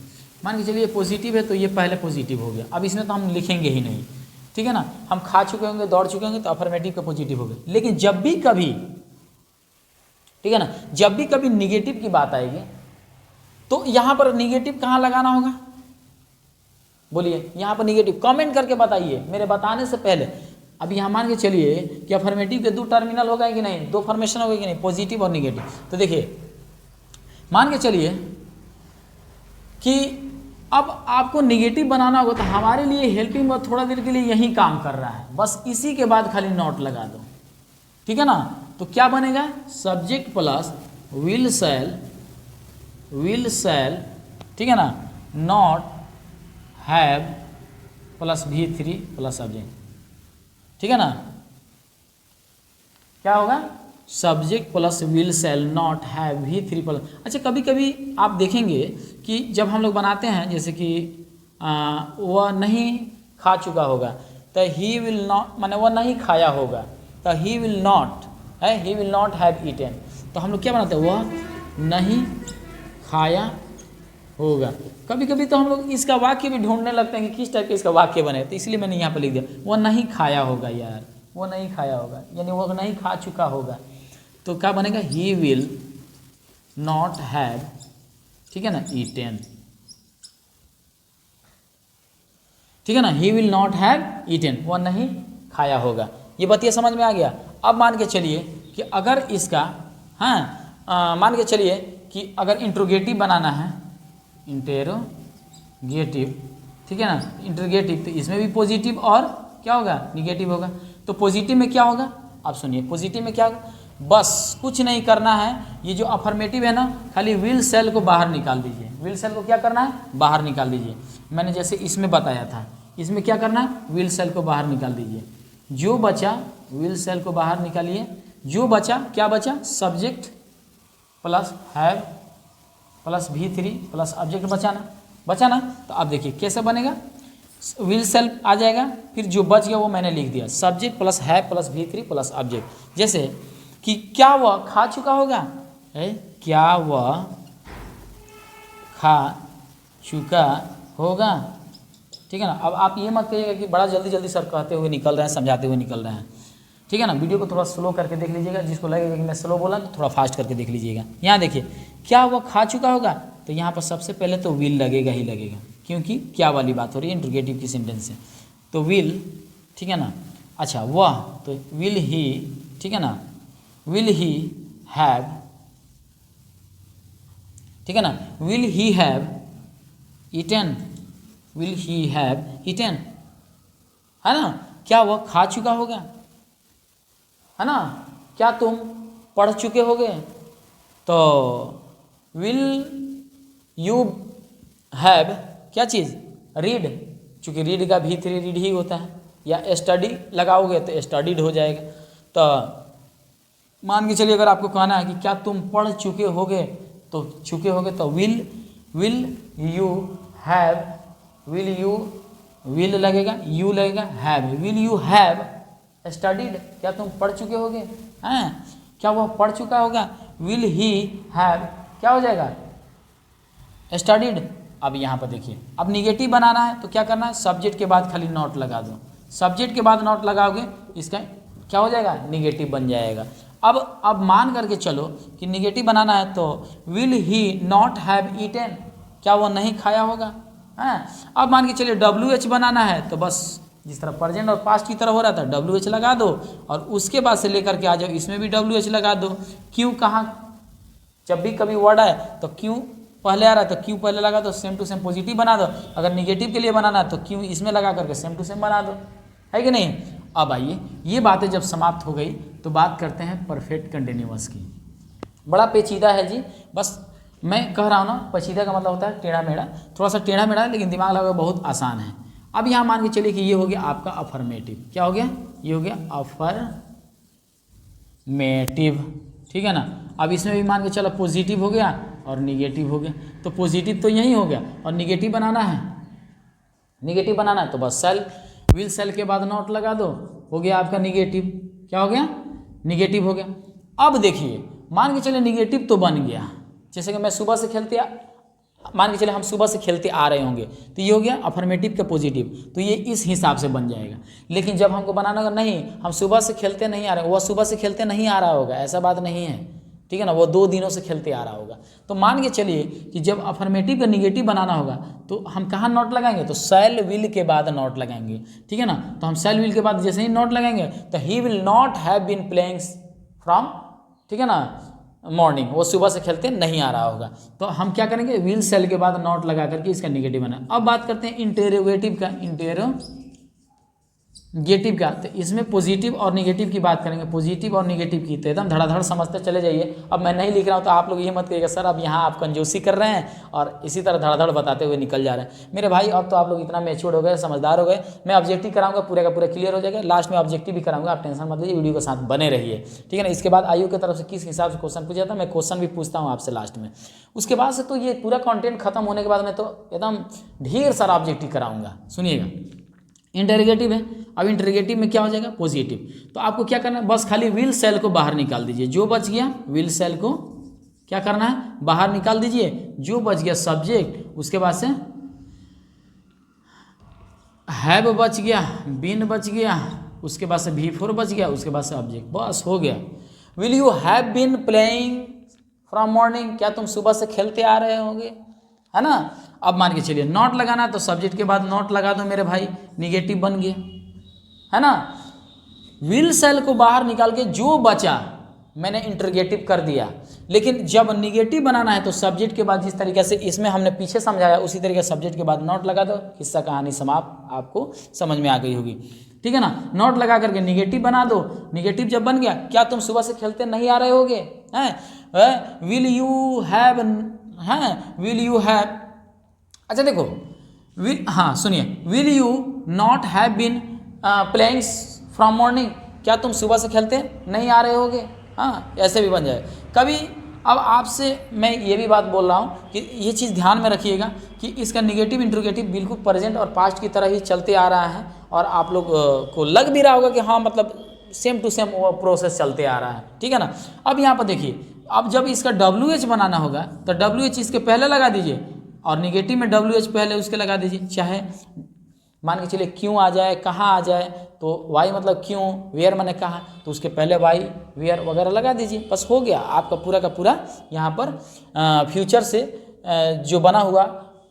[SPEAKER 1] मान के चलिए पॉजिटिव है तो ये पहले पॉजिटिव हो गया, अब इसमें तो हम लिखेंगे ही नहीं, ठीक है ना, हम खा चुके होंगे, दौड़ चुके होंगे, तो अफर्मेटिव का पॉजिटिव हो गया। लेकिन जब भी कभी, ठीक है ना, जब भी कभी निगेटिव की बात आएगी तो यहाँ पर निगेटिव कहाँ लगाना होगा, बोलिए, यहाँ पर निगेटिव कमेंट करके बताइए मेरे बताने से पहले। अब यहाँ मान के चलिए कि अफर्मेटिव के 2 टर्मिनल होगा कि नहीं, 2 फॉर्मेशन होगा कि नहीं, पॉजिटिव और निगेटिव। तो देखिए मान के चलिए कि अब आपको निगेटिव बनाना होगा, तो हमारे लिए हेल्पिंग वर्ब थोड़ा देर के लिए यही काम कर रहा है, बस इसी के बाद खाली नॉट लगा दो, ठीक है ना। तो क्या बनेगा, सब्जेक्ट प्लस विल सेल, ठीक है ना, not have plus V3 plus subject, ठीक है ना, क्या होगा, subject plus will shall not have V3 plus. अच्छा, कभी कभी आप देखेंगे कि जब हम लोग बनाते हैं, जैसे कि वह नहीं खा चुका होगा, तो ही विल नॉट, माने वह नहीं खाया होगा, तो ही विल नॉट है, he will not have eaten, तो हम लोग क्या बनाते हैं, वह नहीं खाया होगा। कभी कभी तो हम लोग इसका वाक्य भी ढूंढने लगते हैं कि किस टाइप का इसका वाक्य बने, तो इसलिए मैंने यहाँ पर लिख दिया, वो नहीं खाया होगा, यार वो नहीं खाया होगा, यानी वो नहीं खा चुका होगा, तो क्या बनेगा, ही विल नॉट हैव, ठीक है ना, ईटन, ठीक है ना, he will not have eaten, वो नहीं खाया होगा। ये बतिया समझ में आ गया। अब मान के चलिए कि अगर इसका, हाँ मान के चलिए कि अगर इंट्रोगेटिव बनाना है, इंटेरोगेटिव, ठीक है ना, इंट्रोगेटिव, तो इसमें भी पॉजिटिव और क्या होगा, निगेटिव होगा। तो पॉजिटिव में क्या होगा, आप सुनिए, पॉजिटिव में क्या होगा, बस कुछ नहीं करना है, ये जो अफर्मेटिव है ना, खाली विल सेल को बाहर निकाल दीजिए, विल सेल को क्या करना है, बाहर निकाल दीजिए। मैंने जैसे इसमें बताया था, इसमें क्या करना है, विल सेल को बाहर निकाल दीजिए, जो बचा विल सेल को बाहर निकालिए, जो बचा क्या बचा, subject plus have plus V3 plus object बचा ना। तो अब देखिए कैसे बनेगा, विल सेल आ जाएगा, फिर जो बच गया वो मैंने लिख दिया, subject plus have plus V3 plus object. जैसे कि क्या वह खा चुका होगा, क्या वह खा चुका होगा, ठीक है ना। अब आप ये मत कहिएगा कि बड़ा जल्दी जल्दी सर कहते हुए निकल रहे हैं, समझाते हुए निकल रहे हैं, ठीक है ना। वीडियो को थोड़ा स्लो करके देख लीजिएगा, जिसको लगेगा कि मैं स्लो बोला तो थोड़ा फास्ट करके देख लीजिएगा। यहाँ देखिए, क्या वह खा चुका होगा, तो यहाँ पर सबसे पहले तो विल लगेगा ही लगेगा, क्योंकि क्या वाली बात हो रही है, इंट्रोगेटिव की सेंटेंस से, तो विल, ठीक है ना। अच्छा वह, तो विल ही, ठीक है ना, विल ही हैव, ठीक है ना, will he have eaten, will he have eaten, है ना। क्या वह खा चुका होगा, है ना। क्या तुम पढ़ चुके होगे, तो विल यू हैव क्या चीज़, रीड, चूँकि रीड का भी3 रीड ही होता है, या स्टडी लगाओगे तो स्टडीड हो जाएगा। तो मान के चलिए अगर आपको कहना है कि क्या तुम पढ़ चुके होगे, तो चुके होगे तो विल यू हैव, विल लगेगा, यू लगेगा, have, will you have studied, क्या तुम पढ़ चुके होगे, हैं, क्या वह पढ़ चुका होगा, विल ही हैव क्या हो जाएगा, स्टडीड। अब यहाँ पर देखिए, अब निगेटिव बनाना है तो क्या करना है, सब्जेक्ट के बाद खाली नॉट लगा दो, सब्जेक्ट के बाद नॉट लगाओगे इसका क्या हो जाएगा, निगेटिव बन जाएगा। अब मान करके चलो कि निगेटिव बनाना है तो will he not have eaten, क्या वो नहीं खाया होगा, हैं। अब मान के चलिए WH बनाना है तो बस जिस तरह प्रेजेंट और पास्ट की तरह हो रहा था WH लगा दो, और उसके बाद से लेकर के आ जाओ इसमें भी WH लगा दो। क्यों कहाँ, जब भी कभी वर्ड आए तो क्यों पहले आ रहा है तो क्यों पहले लगा दो, सेम टू सेम पॉजिटिव बना दो। अगर निगेटिव के लिए बनाना है तो क्यों इसमें लगा करके सेम टू सेम बना दो, है कि नहीं। अब आइए ये बातें जब समाप्त हो गई तो बात करते हैं परफेक्ट कंटिन्यूअस की। बड़ा पेचीदा है जी, बस मैं कह रहा हूँ ना, पेचीदा का मतलब होता है टेढ़ा मेढ़ा, थोड़ा सा टेढ़ा मेढ़ा है लेकिन दिमाग लगा बहुत आसान है। अब यहाँ मान के चलिए कि ये हो गया आपका अफर्मेटिव, क्या हो गया, ये हो गया अफर्मेटिव, ठीक है ना। अब इसमें भी मान के चलो पॉजिटिव हो गया और निगेटिव हो गया, तो पॉजिटिव तो यही हो गया और निगेटिव बनाना है, निगेटिव बनाना है तो बस सेल, विल सेल के बाद नॉट लगा दो, हो गया आपका निगेटिव, क्या हो गया, निगेटिव हो गया। अब देखिए मान के चले निगेटिव तो बन गया, जैसे कि मैं सुबह से खेलते मान के चले हम सुबह से खेलते आ रहे होंगे तो ये हो गया अफर्मेटिव का पॉजिटिव, तो ये इस हिसाब से बन जाएगा। लेकिन जब हमको बनाना होगा नहीं हम सुबह से खेलते नहीं आ रहे, वह सुबह से खेलते नहीं आ रहा होगा, ऐसा बात नहीं है, ठीक है ना, वो 2 दिनों से खेलते आ रहा होगा। तो मान के चलिए कि जब अफर्मेटिव का निगेटिव बनाना होगा तो हम कहाँ नॉट लगाएंगे, तो शैल विल के बाद नॉट लगाएंगे, ठीक है ना। तो हम शैल विल के बाद जैसे ही नॉट लगाएंगे तो he will not have been playing from, ठीक है ना, मॉर्निंग, वो सुबह से खेलते नहीं आ रहा होगा। तो हम क्या करेंगे, विल सेल के बाद नॉट लगा करके इसका निगेटिव बना। अब बात करते हैं इंटेरोगेटिव का, इंटेरोगेटिव का, तो इसमें पॉजिटिव और निगेटिव की बात करेंगे, पॉजिटिव और निगेटिव की, तो एकदम धड़ाधड़ समझते चले जाइए। अब मैं नहीं लिख रहा हूँ तो आप लोग ये मत कहिएगा सर अब यहाँ आप कंजूसी कर रहे हैं और इसी तरह धड़ाधड़ बताते हुए निकल जा रहे हैं। मेरे भाई अब तो आप लोग इतना मैच्योर हो गए, समझदार हो गए, मैं ऑब्जेक्टिव कराऊंगा पूरा का पूरा क्लियर हो जाएगा, लास्ट में ऑब्जेक्टिव भी कराऊंगा, आप टेंशन मत लीजिए, वीडियो के साथ बने रहिए, ठीक है ना। इसके बाद आयु की तरफ से किस हिसाब से क्वेश्चन पूछा था, मैं क्वेश्चन भी पूछता हूँ आपसे लास्ट में। उसके बाद से तो ये पूरा कंटेंट खत्म होने के बाद मैं तो एकदम ढेर सारा ऑब्जेक्टिव कराऊंगा, सुनिएगा। इंटरोगेटिव है, अब इंटरोगेटिव में क्या हो जाएगा, पॉजिटिव, तो आपको क्या करना है, बस खाली विल सेल को बाहर निकाल दीजिए, जो बच गया विल सेल को क्या करना है, बाहर निकाल दीजिए, जो बच गया सब्जेक्ट, उसके बाद से हैव बच गया, बीन बच गया, उसके बाद से V4 बच गया, उसके बाद से ऑब्जेक्ट, बस हो गया। Will you have been playing from morning, क्या तुम सुबह से खेलते आ रहे होंगे, है ना। अब मान के चलिए नॉट लगाना तो सब्जेक्ट के बाद नॉट लगा दो मेरे भाई, निगेटिव बन गया, है ना। विल सेल को बाहर निकाल के जो बचा मैंने इंटरोगेटिव कर दिया, लेकिन जब निगेटिव बनाना है तो सब्जेक्ट के बाद जिस तरीके से इसमें हमने पीछे समझाया उसी तरीके सब्जेक्ट के बाद नॉट लगा दो, किस्सा कहानी समाप्त, आपको समझ में आ गई होगी, ठीक है ना। नॉट लगा करके निगेटिव बना दो, निगेटिव जब बन गया, क्या तुम सुबह से खेलते नहीं आ रहे होगे, हैं, विल यू हैव, हैं, विल यू हैव, अच्छा देखो विल, हाँ सुनिए, will you not have been playing from morning, क्या तुम सुबह से खेलते नहीं आ रहे होगे, हाँ, ऐसे भी बन जाए कभी। अब आपसे मैं ये भी बात बोल रहा हूँ कि ये चीज़ ध्यान में रखिएगा कि इसका निगेटिव इंट्रोगेटिव बिल्कुल प्रेजेंट और पास्ट की तरह ही चलते आ रहा है, और आप लोग को लग भी रहा होगा कि हाँ मतलब सेम टू सेम वो प्रोसेस चलते आ रहा है, ठीक है ना। अब यहाँ पर देखिए, अब जब इसका WH बनाना होगा तो WH इसके पहले लगा दीजिए और निगेटिव में WH पहले उसके लगा दीजिए, चाहे मान के चलिए क्यों आ जाए, कहाँ आ जाए, तो वाई मतलब क्यों, वेयर मैंने कहा तो उसके पहले वाई वेयर वगैरह लगा दीजिए, बस हो गया आपका पूरा का पूरा यहाँ पर फ्यूचर से जो बना हुआ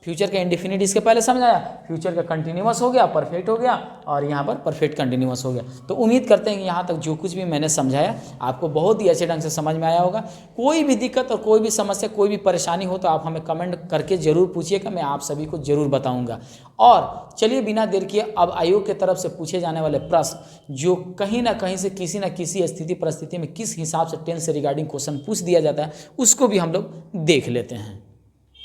[SPEAKER 1] फ्यूचर का इंडेफिनिट इसके पहले समझाया, फ्यूचर का कंटिन्यूअस हो गया, परफेक्ट हो गया, और यहाँ पर परफेक्ट कंटिन्यूअस हो गया। तो उम्मीद करते हैं कि यहाँ तक जो कुछ भी मैंने समझाया आपको बहुत ही अच्छे ढंग से समझ में आया होगा। कोई भी दिक्कत और कोई भी समस्या, कोई भी परेशानी हो तो आप हमें कमेंट करके ज़रूर पूछिएगा, मैं आप सभी को ज़रूर बताऊँगा। और चलिए बिना देर किए अब आयोग की तरफ से पूछे जाने वाले प्रश्न, जो कहीं ना कहीं से किसी न किसी स्थिति परिस्थिति में किस हिसाब से टेंस से रिगार्डिंग क्वेश्चन पूछ दिया जाता है, उसको भी हम लोग देख लेते हैं।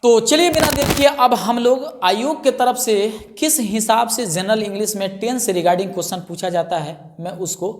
[SPEAKER 1] तो चलिए बिना देर किए अब हम लोग आयोग के तरफ से किस हिसाब से जनरल इंग्लिश में टेंस से रिगार्डिंग क्वेश्चन पूछा जाता है, मैं उसको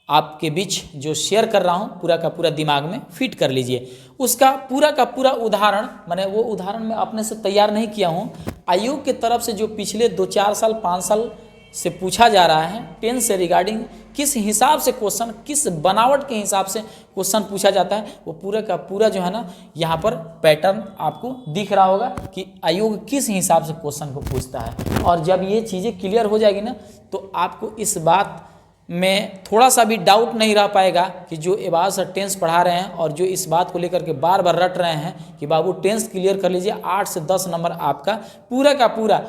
[SPEAKER 1] आपके बीच जो शेयर कर रहा हूँ पूरा का पूरा दिमाग में फिट कर लीजिए। उसका पूरा का पूरा उदाहरण, मैंने वो उदाहरण मैं अपने से तैयार नहीं किया हूँ, आयोग की तरफ से जो पिछले 2-4 साल 5 साल से पूछा जा रहा है टेंस से रिगार्डिंग किस हिसाब से क्वेश्चन, किस बनावट के हिसाब से क्वेश्चन पूछा जाता है, वो पूरा का पूरा जो है ना यहाँ पर पैटर्न आपको दिख रहा होगा कि आयोग किस हिसाब से क्वेश्चन को पूछता है। और जब ये चीज़ें क्लियर हो जाएगी ना तो आपको इस बात में थोड़ा सा भी डाउट नहीं रह पाएगा कि जो एबाज सर टेंस पढ़ा रहे हैं और जो इस बात को लेकर के बार बार रट रहे हैं कि बाबू टेंस क्लियर कर लीजिए, 8 से 10 नंबर आपका पूरा का पूरा।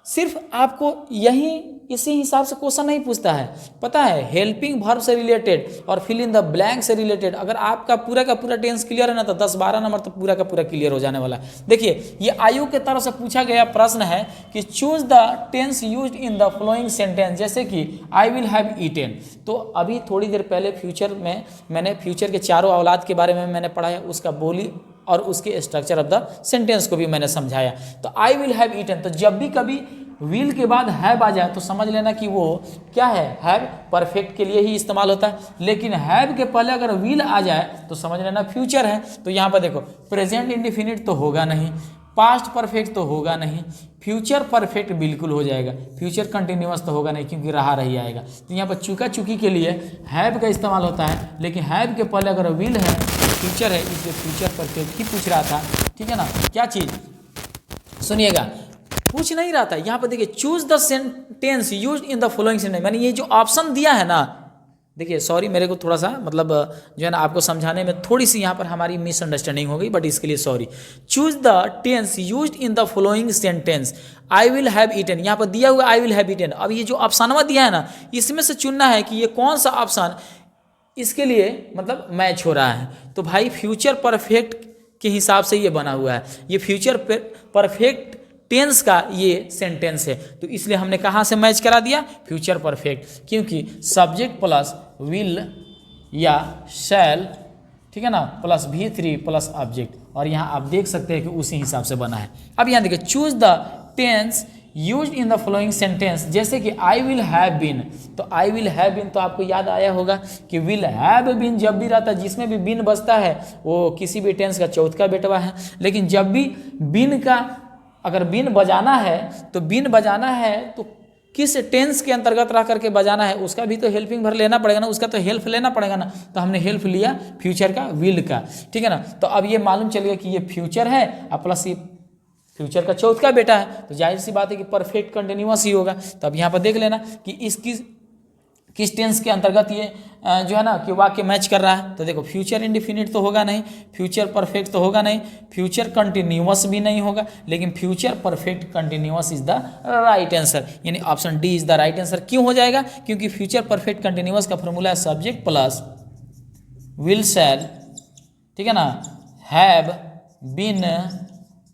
[SPEAKER 1] सिर्फ आपको यही इसी हिसाब से क्वेश्चन नहीं पूछता है, पता है, हेल्पिंग वर्ब से रिलेटेड और फिल इन द ब्लैंक से रिलेटेड अगर आपका पूरा का पूरा टेंस क्लियर है ना तो 10-12 नंबर तो पूरा का पूरा क्लियर हो जाने वाला है। देखिए ये आयोग की तरफ से पूछा गया प्रश्न है कि choose the tense used in the following sentence, जैसे कि आई विल हैव ईटेन। तो अभी थोड़ी देर पहले फ्यूचर में मैंने फ्यूचर के चारों औलाद के बारे में मैंने पढ़ाया, उसका बोली और उसके स्ट्रक्चर ऑफ द सेंटेंस को भी मैंने समझाया। तो आई विल हैव ईटन, तो जब भी कभी विल के बाद हैव आ जाए तो समझ लेना कि वो क्या है, हैव परफेक्ट के लिए ही इस्तेमाल होता है। लेकिन हैव के पहले अगर विल आ जाए तो समझ लेना फ्यूचर है। तो यहाँ पर देखो प्रेजेंट इंडेफिनिट तो होगा नहीं, पास्ट परफेक्ट तो होगा नहीं, फ्यूचर परफेक्ट बिल्कुल हो जाएगा, फ्यूचर कंटिन्यूअस तो होगा नहीं क्योंकि रहा रही आएगा। तो यहाँ पर चुका चुकी के लिए हैव का इस्तेमाल होता है, लेकिन हैव के पहले अगर विल है फ्यूचर है, इसलिए फ्यूचर परफेक्ट ही पूछ रहा था। ठीक है ना, क्या चीज़ सुनिएगा, पूछ नहीं रहा था। यहाँ पर देखिए choose the sentence used in the following sentence, मैंने ये जो ऑप्शन दिया है ना, देखिए सॉरी मेरे को थोड़ा सा मतलब जो है ना आपको समझाने में थोड़ी सी यहाँ पर हमारी मिसअंडरस्टैंडिंग हो गई, बट इसके लिए sorry. Choose the tense used in the following sentence, I will have eaten, यहाँ पर दिया हुआ आई विल हैव ईटन। अब ये जो ऑप्शनवा दिया है ना, इसमें से चुनना है कि ये कौन सा ऑप्शन इसके लिए मतलब मैच हो रहा है। तो भाई फ्यूचर परफेक्ट के हिसाब से ये बना हुआ है, ये फ्यूचर परफेक्ट टेंस का ये सेंटेंस है, तो इसलिए हमने कहाँ से मैच करा दिया, फ्यूचर परफेक्ट, क्योंकि सब्जेक्ट प्लस विल या शैल, ठीक है ना, प्लस V3 प्लस ऑब्जेक्ट, और यहाँ आप देख सकते हैं कि उसी हिसाब से बना है। अब यहाँ देखिए choose the tense used in the following sentence, जैसे कि आई विल हैव बीन, तो आई विल हैव बीन तो आपको याद आया होगा कि विल हैव बीन जब भी रहता है जिसमें भी बीन बचता है वो किसी भी टेंस का चौथा बेटवा है। लेकिन जब भी बीन का अगर बीन बजाना है तो बीन बजाना है तो किस टेंस के अंतर्गत रह करके बजाना है, उसका भी तो हेल्पिंग भर लेना पड़ेगा ना, उसका तो हेल्प लेना पड़ेगा ना। तो हमने हेल्प लिया फ्यूचर का, विल का, ठीक है ना। तो अब ये मालूम चल गया कि ये फ्यूचर है और प्लस ये फ्यूचर का चौथा बेटा है, तो जाहिर सी बात है कि परफेक्ट कंटिन्यूअस ही होगा। तो अब यहाँ पर देख लेना कि इसकी किस टेंस के अंतर्गत ये जो है ना कि वाक्य मैच कर रहा है। तो देखो फ्यूचर इंडिफिनिट तो होगा नहीं, फ्यूचर परफेक्ट तो होगा नहीं, फ्यूचर कंटिन्यूअस भी नहीं होगा, लेकिन future perfect continuous is the right answer, यानी option D is the right answer. क्यों हो जाएगा, क्योंकि फ्यूचर परफेक्ट कंटिन्यूअस का फॉर्मूला है सब्जेक्ट प्लस विल शैल, ठीक है ना, have been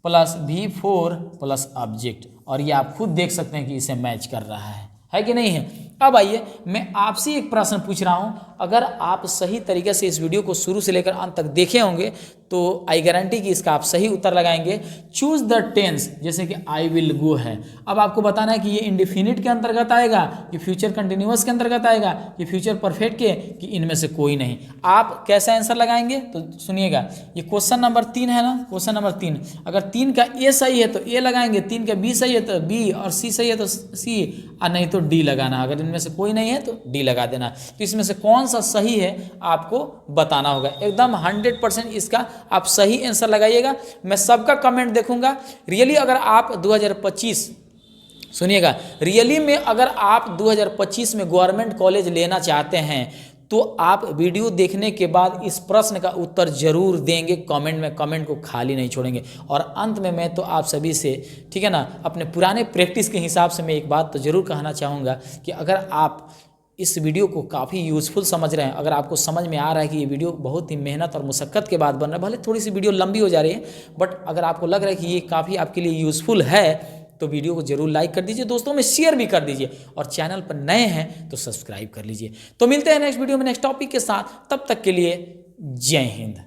[SPEAKER 1] plus V4 plus object, और ये आप खुद देख सकते हैं कि इसे मैच कर रहा है कि नहीं है। अब आइए मैं आपसे एक प्रश्न पूछ रहा हूं, अगर आप सही तरीके से इस वीडियो को शुरू से लेकर अंत तक देखे होंगे तो आई गारंटी कि इसका आप सही उत्तर लगाएंगे। चूज द टेंस, जैसे कि आई विल गो है, अब आपको बताना है कि ये इंडेफिनिट के अंतर्गत आएगा कि फ्यूचर कंटिन्यूअस के अंतर्गत आएगा कि फ्यूचर परफेक्ट के, कि इनमें से कोई नहीं। आप कैसा आंसर लगाएंगे तो सुनिएगा, ये क्वेश्चन नंबर 3 है ना, क्वेश्चन नंबर 3, अगर 3 का ए सही है तो ए लगाएंगे, 3 का बी सही है तो बी, और सी सही है तो सी, और नहीं तो डी लगाना। अगर इनमें से कोई नहीं है तो डी लगा देना। तो इसमें से कौन सा सही है आपको बताना होगा, एकदम 100% इसका आप सही आंसर लगाइएगा। मैं सबका कमेंट देखूंगा। रियली अगर आप 2025 सुनिएगा, रियली में अगर आप 2025 में गवर्नमेंट कॉलेज लेना चाहते हैं तो आप वीडियो देखने के बाद इस प्रश्न का उत्तर जरूर देंगे कमेंट में, कमेंट को खाली नहीं छोड़ेंगे। और अंत में मैं तो आप सभी से, ठीक है ना, अपने पुराने प्रैक्टिस के हिसाब से मैं एक बात तो जरूर कहना चाहूँगा कि अगर आप इस वीडियो को काफ़ी यूज़फुल समझ रहे हैं, अगर आपको समझ में आ रहा है कि ये वीडियो बहुत ही मेहनत और मुशक्क़त के बाद बन रहा है, भले थोड़ी सी वीडियो लंबी हो जा रही है, बट अगर आपको लग रहा है कि ये काफ़ी आपके लिए यूज़फुल है तो वीडियो को जरूर लाइक कर दीजिए, दोस्तों में शेयर भी कर दीजिए, और चैनल पर नए हैं तो सब्सक्राइब कर लीजिए। तो मिलते हैं नेक्स्ट वीडियो में नेक्स्ट टॉपिक के साथ, तब तक के लिए जय हिंद।